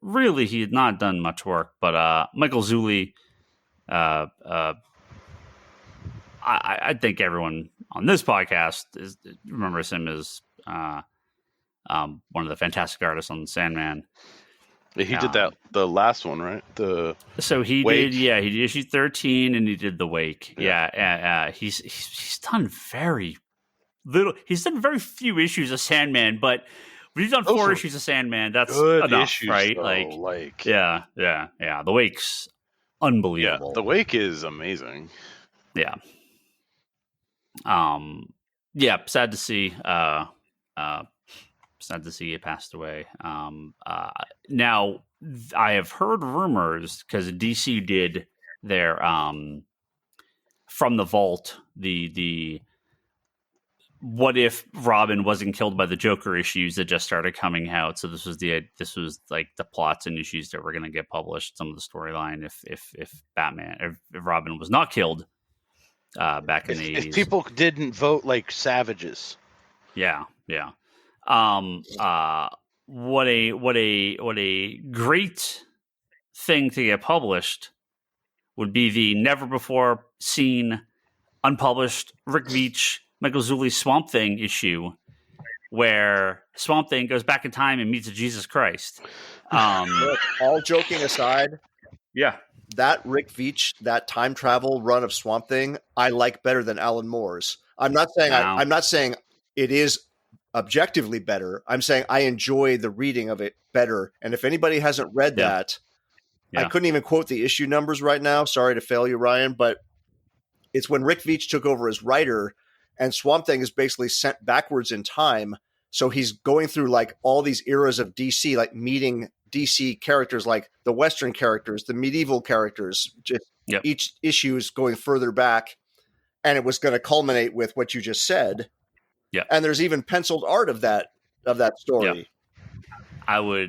Really, he had not done much work. But Michael Zulli, I think everyone on this podcast remembers him as one of the fantastic artists on Sandman. He did the last one, right? So he Wake. did issue 13, and he did the Wake. He's done very little. He's done very few issues of Sandman, but when he's done 4 issues of Sandman, that's enough, issues, right? Though, yeah. The Wake's unbelievable. Yeah, the Wake is amazing. Yeah. Sad to see. Sad to see it passed away. Now I have heard rumors because DC did their from the vault the what if Robin wasn't killed by the Joker issues that just started coming out. So this was like the plots and issues that were going to get published. Some of the storyline if Robin was not killed back in the 80s. If people didn't vote like savages. Yeah. What a great thing to get published would be the never before seen unpublished Rick Veitch Michael Zulli Swamp Thing issue, where Swamp Thing goes back in time and meets a Jesus Christ. Look, all joking aside, yeah, that Rick Veitch, that time travel run of Swamp Thing, I like better than Alan Moore's. I'm not saying I'm not saying it is objectively better. I'm saying I enjoy the reading of it better. And if anybody hasn't read that, I couldn't even quote the issue numbers right now. Sorry to fail you, Ryan, but it's when Rick Veitch took over as writer, and Swamp Thing is basically sent backwards in time. So he's going through like all these eras of DC, like meeting DC characters, like the Western characters, the medieval characters. Just each issue is going further back, and it was going to culminate with what you just said. Yeah, and there's even penciled art of that story. Yeah.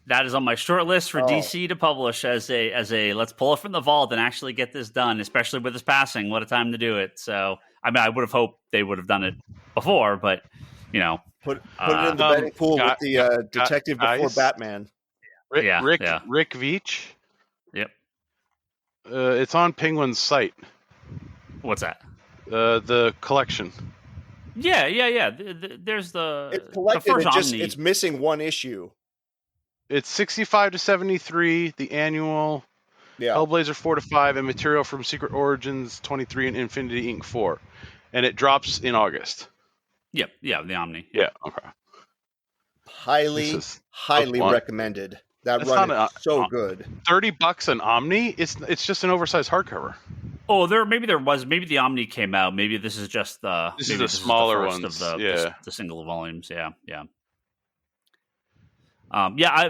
That is on my short list for DC to publish as a let's pull it from the vault and actually get this done, especially with his passing. What a time to do it. So, I mean, I would have hoped they would have done it before, but put it in the betting pool with the detective before Batman. Rick Veitch. Yep. It's on Penguin's site. What's that? The collection. Yeah. There's it's collected. The first it's missing one issue. It's 65 to 73, the annual. Yeah. Hellblazer 4 to 5, and material from Secret Origins 23 and Infinity Inc. 4, and it drops in August. Yep. Yeah, the Omni. Yeah. Okay. Highly recommended. That run is so good. $30 an Omni. It's just an oversized hardcover. Oh, maybe the Omni came out. Maybe this is just the smaller ones of the single volumes. Yeah.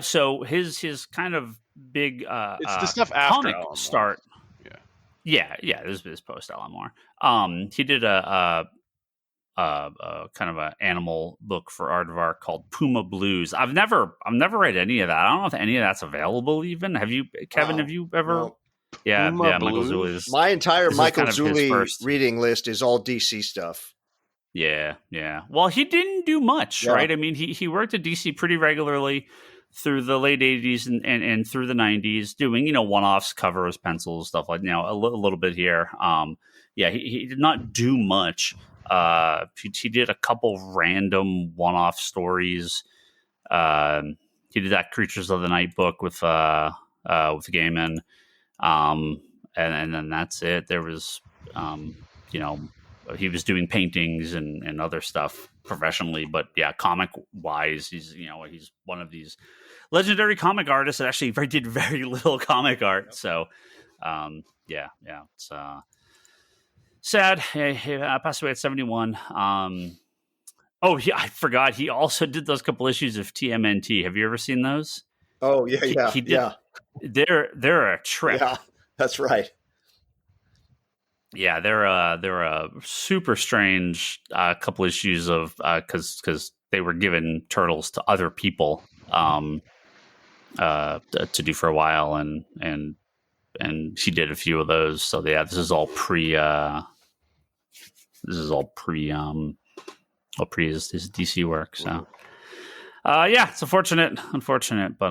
So his kind of big it's the stuff after comic Alan start. Yeah. This is post Alan Moore. He did a kind of an animal book for Aardvark called Puma Blues. I've never read any of that. I don't know if any of that's available even. Have you, Kevin? Have you ever? No. Yeah, Puma Michael Blues? Zulli. My entire Michael kind of Zulli reading list is all DC stuff. Yeah. Well, he didn't do much, right? I mean, he worked at DC pretty regularly through the late 80s and through the 90s, doing, one-offs, covers, pencils, stuff like, a little bit here. He did not do much. He did a couple random one-off stories. He did that Creatures of the Night book with Gaiman. And then that's it. There was, he was doing paintings and other stuff professionally, but comic wise, he's one of these legendary comic artists that actually did very little comic art. So, it's sad. He passed away at 71. I forgot. He also did those couple issues of TMNT. Have you ever seen those? Oh yeah, he did. They're a trip. Yeah, that's right. Yeah, they're a super strange couple issues of because they were given turtles to other people to do for a while, and and she did a few of those. So yeah, this is all pre his DC work. So yeah, it's unfortunate, but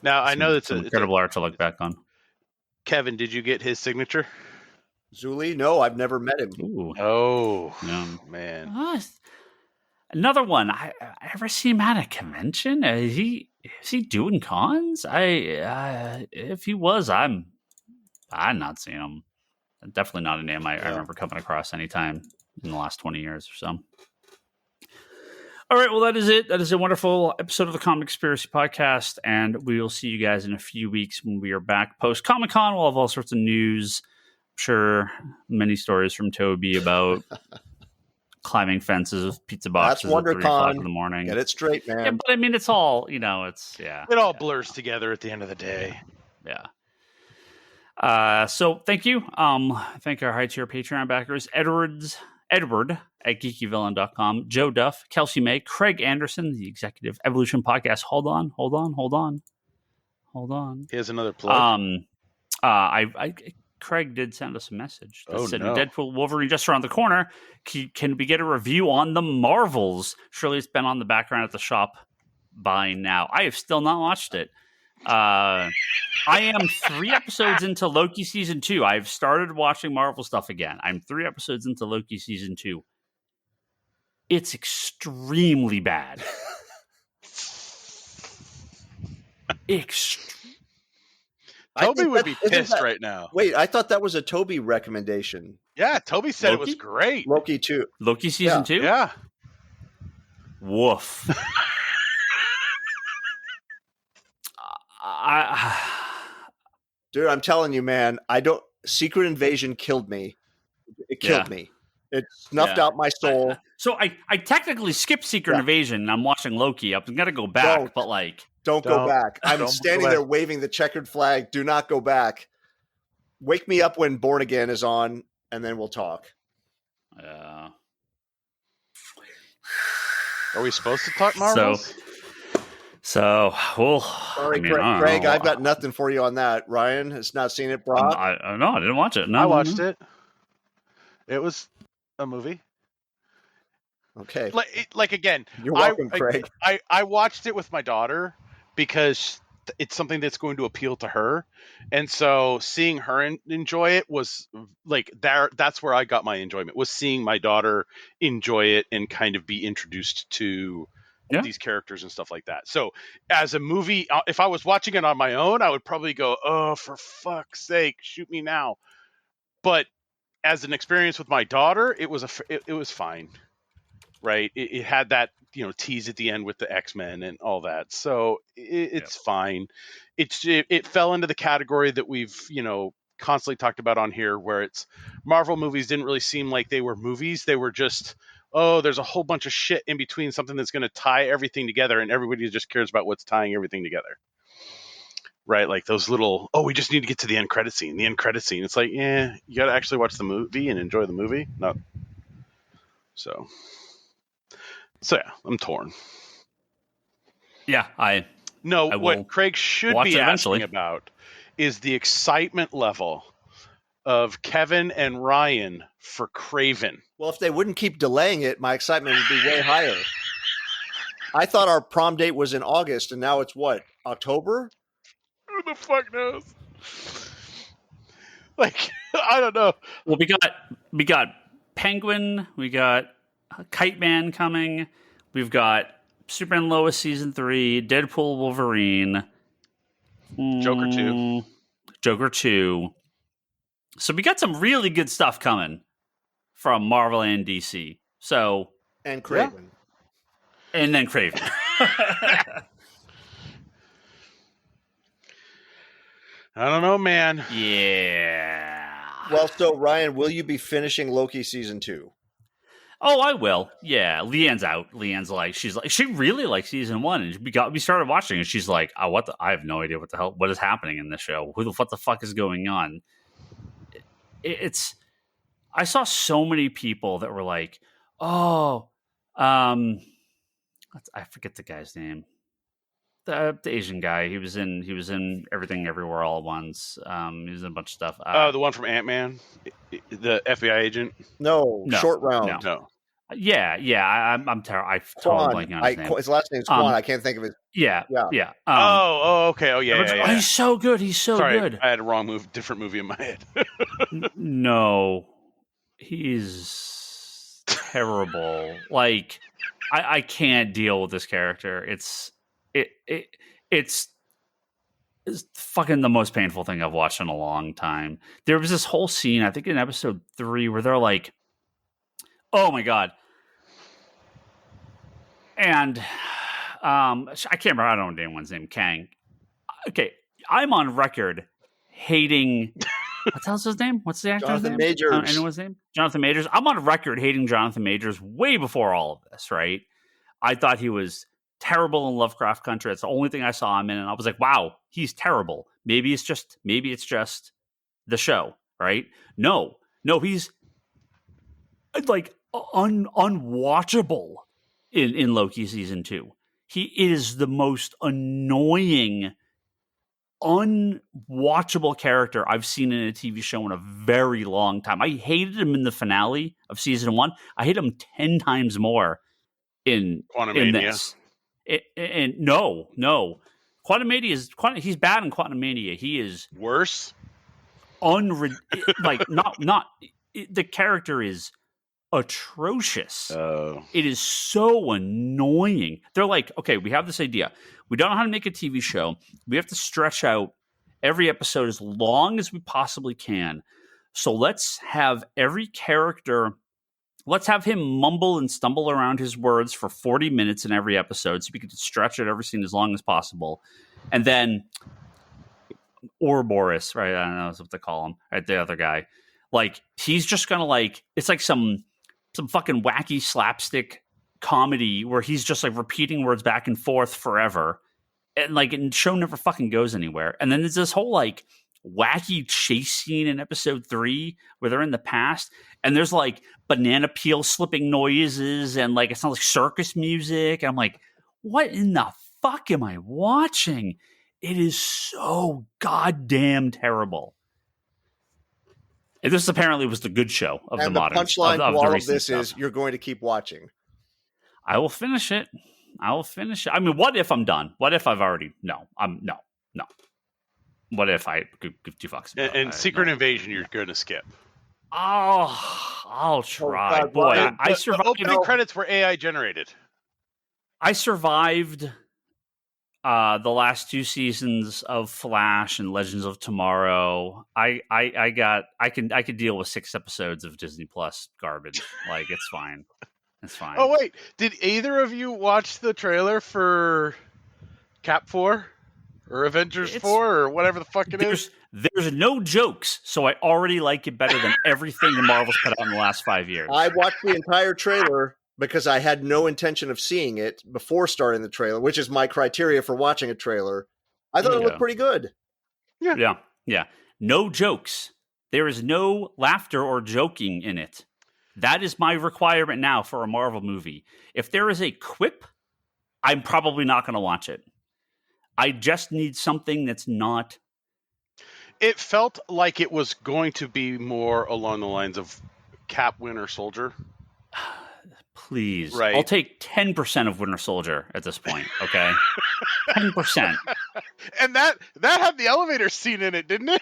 now I know that's some incredible art to look back on. Kevin, did you get his signature? Zulli? No, I've never met him. Ooh. Oh, Yeah. man. Another one. I ever see him at a convention? Is he doing cons? If he was, I'm not seeing him. Definitely not a name I remember coming across anytime in the last 20 years or so. All right, well, that is it. That is a wonderful episode of the Comic Conspiracy Podcast, and we will see you guys in a few weeks when we are back post Comic Con. We'll have all sorts of news. I'm sure many stories from Toby about climbing fences with pizza boxes at 3 o'clock in the morning. Get it straight, man. Yeah, but I mean, it's all, it's, yeah. It all blurs together at the end of the day. Yeah. So thank you. Thank our high tier Patreon backers, Edward at geekyvillain.com, Joe Duff, Kelsey May, Craig Anderson, the Executive Evolution Podcast. Hold on. Here's another plug. Craig did send us a message that said Deadpool Wolverine just around the corner. Can we get a review on the Marvels? Surely it's been on the background at the shop by now. I have still not watched it. I am 3 episodes into Loki season 2. I've started watching Marvel stuff again. I'm 3 episodes into Loki season 2. It's extremely bad. Toby would be pissed right now. Wait, I thought that was a Toby recommendation. Yeah, Toby said Loki? It was great. Loki 2. Loki season 2? Yeah. Woof. Dude, I'm telling you, man, Secret Invasion killed me. It killed me. It snuffed out my soul. So I technically skipped Secret Invasion and I'm watching Loki. I'm going to go back, but Don't go back. I'm standing there waving the checkered flag. Do not go back. Wake me up when Born Again is on, and then we'll talk. Are we supposed to talk Marvels? So we'll. Sorry, Craig, I've got nothing for you on that. Ryan has not seen it. Brock? No, I didn't watch it. No, I watched it. It was a movie. Okay. Like again, you're welcome, Craig. I watched it with my daughter because it's something that's going to appeal to her, and so seeing her enjoy it was like that's where I got my enjoyment, was seeing my daughter enjoy it and kind of be introduced to these characters and stuff like that. So as a movie, if I was watching it on my own, I would probably go, oh, for fuck's sake, shoot me now. But as an experience with my daughter, it was fine. Right. It had that, tease at the end with the X-Men and all that. So it's fine. It fell into the category that we've, constantly talked about on here, where it's Marvel movies didn't really seem like they were movies. They were just, there's a whole bunch of shit in between, something that's going to tie everything together. And everybody just cares about what's tying everything together. Right. Like those little, we just need to get to the end credit scene. It's like, you got to actually watch the movie and enjoy the movie. No. So yeah, I'm torn. Yeah, what Craig should be asking about is the excitement level of Kevin and Ryan for Kraven. Well, if they wouldn't keep delaying it, my excitement would be way higher. I thought our prom date was in August, and now it's what, October? Who the fuck knows? Like, I don't know. Well, we got Penguin, we got Kite Man coming. We've got Superman Lois season 3, Deadpool Wolverine, Joker 2. So we got some really good stuff coming from Marvel and DC. So and Kraven. And then Kraven. I don't know, man. Yeah. Well, so Ryan, will you be finishing Loki season 2? Oh, I will. Yeah, Leanne's out. Leanne's like, she really likes season 1, and we started watching, and she's like, I have no idea what is happening in this show. What the fuck is going on? I saw so many people that were like, I forget the guy's name. The Asian guy. He was in Everything Everywhere All at Once. He was in a bunch of stuff. The one from Ant-Man, the FBI agent. No, No, Short Round. No. Yeah. I'm terrible. I Quan. totally blanking on his name. His last name's Quan. I can't think of it. Yeah. Yeah. Okay. Oh, yeah. He's so good. He's so Sorry, good. I had a different movie in my head. No, he's terrible. Like, I can't deal with this character. It's fucking the most painful thing I've watched in a long time. There was this whole scene, I think in episode 3, where they're like, "Oh my god!" And I can't remember. I don't know anyone's name. Kang. Okay, I'm on record hating. What the hell's his name? What's the actor's Jonathan name? Majors. Anyone's name? Jonathan Majors. I'm on record hating Jonathan Majors way before all of this, right? I thought he was terrible in Lovecraft Country. That's the only thing I saw him in, and I was like, "Wow, he's terrible." Maybe it's just the show, right? No, he's like unwatchable in Loki season 2. He is the most annoying, unwatchable character I've seen in a TV show in a very long time. I hated him in the finale of season 1. I hate him 10 times more in this. And no. Quantumania he's bad in Quantumania. He is worse. The character is atrocious. It is so annoying. They're like, okay, we have this idea. We don't know how to make a TV show. We have to stretch out every episode as long as we possibly can. So let's have every character, let's have him mumble and stumble around his words for 40 minutes in every episode so we can stretch out every scene as long as possible. And then Ouroboros, right? I don't know what to call him, right? The other guy. Like, he's just gonna it's like some fucking wacky slapstick comedy where he's just like repeating words back and forth forever. And the show never fucking goes anywhere. And then there's this whole like wacky chase scene in episode 3 where they're in the past and there's like banana peel slipping noises and like it sounds like circus music. And I'm like, what in the fuck am I watching? It is so goddamn terrible. And this apparently was the good show of the modern. And the punchline to all of this stuff. is you're going to keep watching. I will finish it. I mean, what if I'm done? What if I've already? No. What if I give 2 fucks about and Secret Invasion you're going to skip? Oh, I'll try. God, boy, I survived. The opening credits were AI generated. I survived the last 2 seasons of Flash and Legends of Tomorrow. I could deal with 6 episodes of Disney Plus garbage. Like, it's fine. It's fine. Oh wait, did either of you watch the trailer for Cap 4 or Avengers 4 or whatever the fuck it is? There's no jokes, so I already like it better than everything the Marvel's put out in the last 5 years. I watched the entire trailer because I had no intention of seeing it before starting the trailer, which is my criteria for watching a trailer. I thought it looked pretty good. Yeah. No jokes. There is no laughter or joking in it. That is my requirement now for a Marvel movie. If there is a quip, I'm probably not going to watch it. I just need something that's not. It felt like it was going to be more along the lines of Cap Winter Soldier. Please. Right. I'll take 10% of Winter Soldier at this point, okay? 10%. And that had the elevator scene in it, didn't it?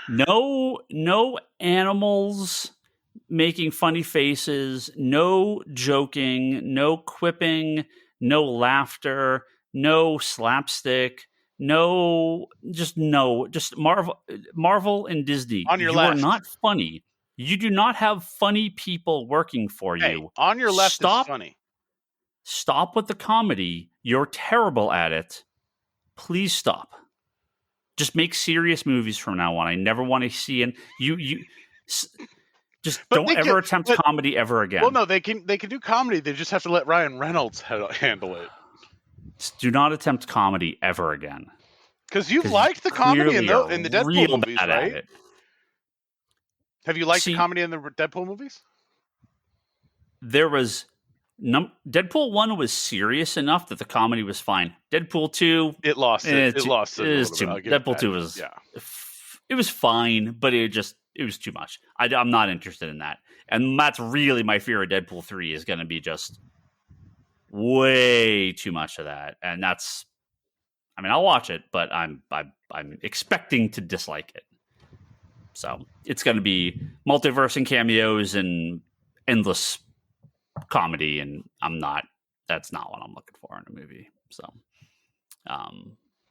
No animals making funny faces, no joking, no quipping, no laughter, no slapstick, just Marvel and Disney. On your you left. are not funny. You do not have funny people working for you. On your left is funny. Stop with the comedy. You're terrible at it. Please stop. Just make serious movies from now on. I never want to see don't ever attempt comedy ever again. Well, no, they can do comedy. They just have to let Ryan Reynolds handle it. Do not attempt comedy ever again. Because you've liked the comedy in the Deadpool movies, right? Have you liked the comedy in the Deadpool movies? There was Deadpool 1 was serious enough that the comedy was fine. Deadpool 2, It lost it. It lost it. It a was little too. bit. I'll give it Deadpool that. 2 was Yeah. it was fine, but it was too much. I'm not interested in that, and that's really my fear of Deadpool 3 is going to be just way too much of that, and that's. I mean, I'll watch it, but I'm expecting to dislike it. So it's going to be multiverse and cameos and endless comedy, and that's not what I'm looking for in a movie. So,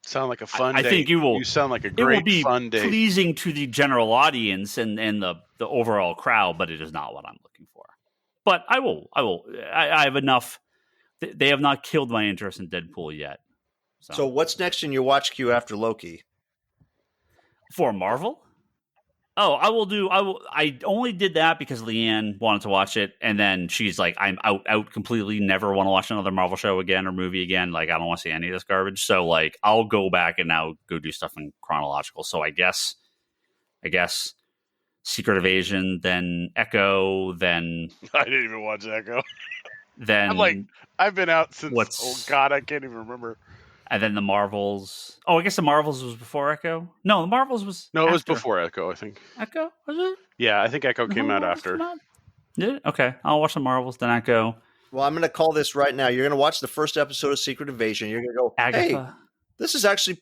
Sound like a fun I day. think you sound like a it will great be fun day. pleasing to the general audience and the overall crowd, but it is not what I'm looking for. But I have enough. They have not killed my interest in Deadpool yet. So what's next in your watch queue after Loki? For Marvel? Oh, I only did that because Leanne wanted to watch it, and then she's like, I'm out completely, never want to watch another Marvel show again or movie again. Like, I don't want to see any of this garbage. So, like, I'll go back and now go do stuff in chronological. So I guess Secret Invasion, then Echo, then I didn't even watch Echo. then I'm like, I've been out since. What's- Oh God, I can't even remember. and then the Marvels. Oh, I guess the Marvels was before Echo. No, the Marvels was No, it was after before Echo. I think. Echo. Was it? Yeah, I think Echo came out Marvels after. came out? Yeah. Okay, I'll watch the Marvels, then Echo. Well, I'm going to call this right now. You're going to watch the first episode of Secret Invasion. You're going to go, hey, Agatha. this is actually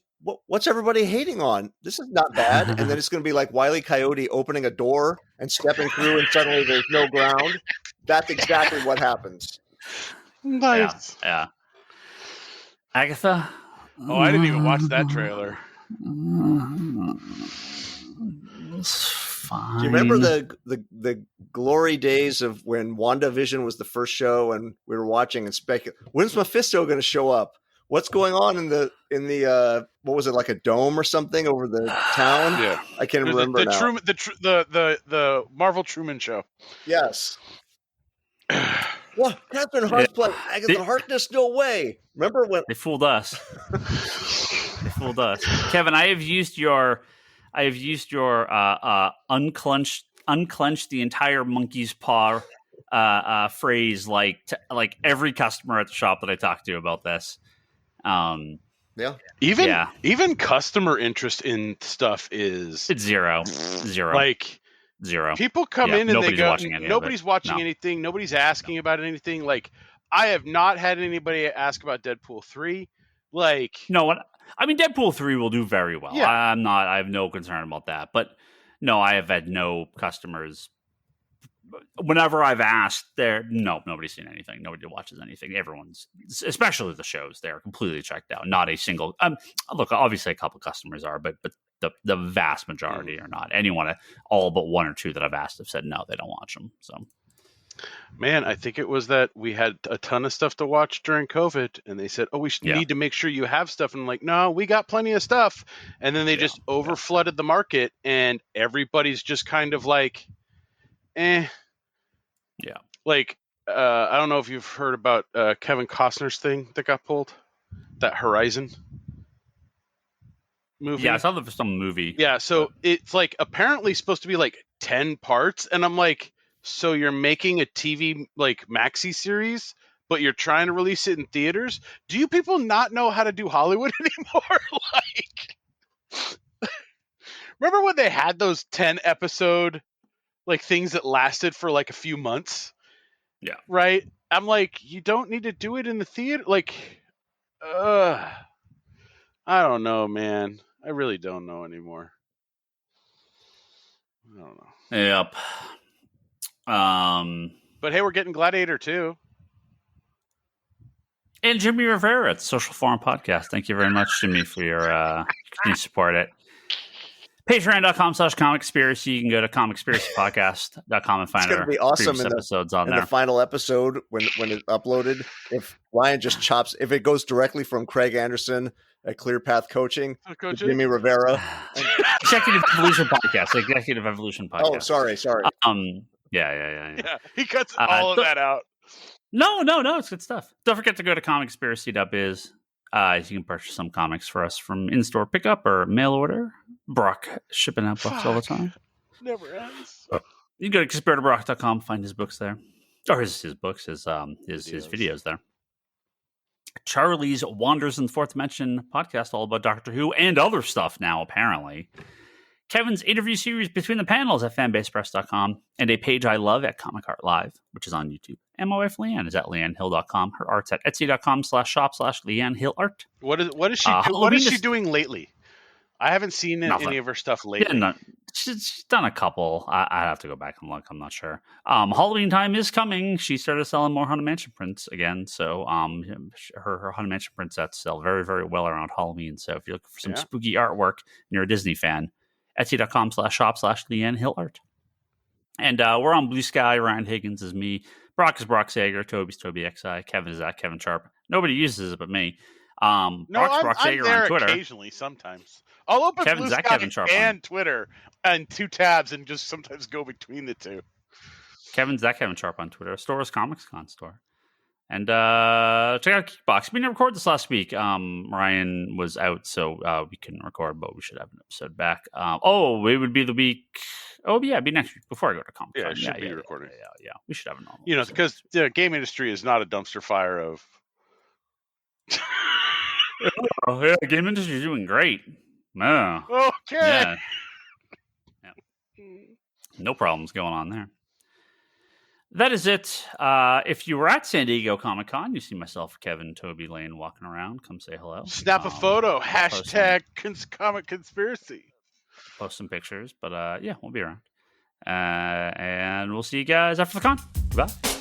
what's everybody hating on? This is not bad. And then it's going to be like Wile E. Coyote opening a door and stepping through, and suddenly there's no ground. That's exactly what happens. Nice. Yeah. Agatha. Oh, I didn't even watch that trailer. It's fine. Do you remember the glory days of when WandaVision was the first show and we were watching and speculating, when's Mephisto going to show up? What's going on in the what was it, like a dome or something over the town? Yeah, I can't There's remember the now. Truman, the Marvel Truman Show. Yes. What? Catherine Hart's playing Agatha Harkness? No way. Remember when They fooled us. They fooled us. Kevin, I have used your unclench the entire monkey's paw phrase like every customer at the shop that I talked to about this. Yeah. Even customer interest in stuff is It's zero. like Zero. people come in and they nobody's go, watching any of nobody's it. watching No. anything, nobody's asking about anything. Like, I have not had anybody ask about Deadpool 3. Like, No, I mean Deadpool 3 will do very well. Yeah. I have no concern about that. But no, I have had no customers. Whenever I've asked, nobody's seen anything. Nobody watches anything. Everyone's, especially the shows, they're completely checked out. Not a single. Look, obviously a couple customers are, but the vast majority are not. Anyone, all but one or two that I've asked have said no, they don't watch them. So, man, I think it was that we had a ton of stuff to watch during COVID, and they said, "Oh, we need to make sure you have stuff." And I'm like, "No, we got plenty of stuff." And then they just over flooded the market, and everybody's just kind of like, "Eh." Yeah. Like, I don't know if you've heard about Kevin Costner's thing that got pulled, that Horizon movie. Yeah, I saw some movie. Yeah, so it's like apparently supposed to be like 10 parts, and I'm like, so you're making a TV like maxi series, but you're trying to release it in theaters? Do you people not know how to do Hollywood anymore? Like, remember when they had those 10 episode like things that lasted for like a few months? Yeah. Right? I'm like, you don't need to do it in the theater. Like, I don't know, man. I really don't know anymore. I don't know. Yep. But hey, we're getting Gladiator too. And Jimmy Rivera at the Social Forum Podcast. Thank you very much, Jimmy, for your support at patreon.com/comicspiracy. You can go to comicspiracypodcast.com and find It's going our to be awesome previous episodes on in there. the final episode when it's uploaded. If Ryan just chops, if it goes directly from Craig Anderson at Clear Path Coaching to Jimmy Rivera. Executive Evolution Podcast. Executive Evolution Podcast. Oh, sorry. Yeah, he cuts all of that out. No, it's good stuff. Don't forget to go to comicspiracy.biz. You can purchase some comics for us from in-store pickup or mail order. Brock shipping out books all the time. Never ends. You can go to conspiratorBrock.com, find his books there. or his books, his videos there. Charlie's Wanders in the Fourth Dimension podcast, all about Doctor Who and other stuff now, apparently. Kevin's interview series Between the Panels at fanbasepress.com, and a page I love at Comic Art Live, which is on YouTube. And my wife Leanne is at leannehill.com. Her art's at etsy.com/shop/leannehillart. What is she doing lately? I haven't seen any of her stuff lately. Yeah, she's done a couple. I have to go back and look. I'm not sure. Halloween time is coming. She started selling more Haunted Mansion prints again. So her Haunted Mansion prints that sell very, very well around Halloween. So if you're looking for some spooky artwork and you're a Disney fan, etsy.com/shop/leannehillart. And we're on Blue Sky. Ryan Higgins is me. Brock is Brock Sager. Toby's Toby XI. Kevin is at Kevin Sharp. Nobody uses it but me. I'm there on Twitter. Occasionally, sometimes. I'll open Blue Sky and Twitter and two tabs and just sometimes go between the two. Kevin's that Kevin Sharp on Twitter. Store is Comics Con store. And check out Geekbox. We didn't record this last week. Ryan was out, so we couldn't record, but we should have an episode back. It would be the week. Oh, yeah, it'd be next week before I go to Comic Con. Yeah, it should be recorded. Yeah. We should have a normal. Because the game industry is not a dumpster fire of. The game industry is doing great. Oh, okay. Yeah. No problems going on there. That is it. If you were at San Diego Comic-Con, you see myself, Kevin, Toby, Lane walking around. Come say hello. Snap a photo. Hashtag Comic Conspiracy. Post some pictures. But we'll be around. And we'll see you guys after the con. Goodbye.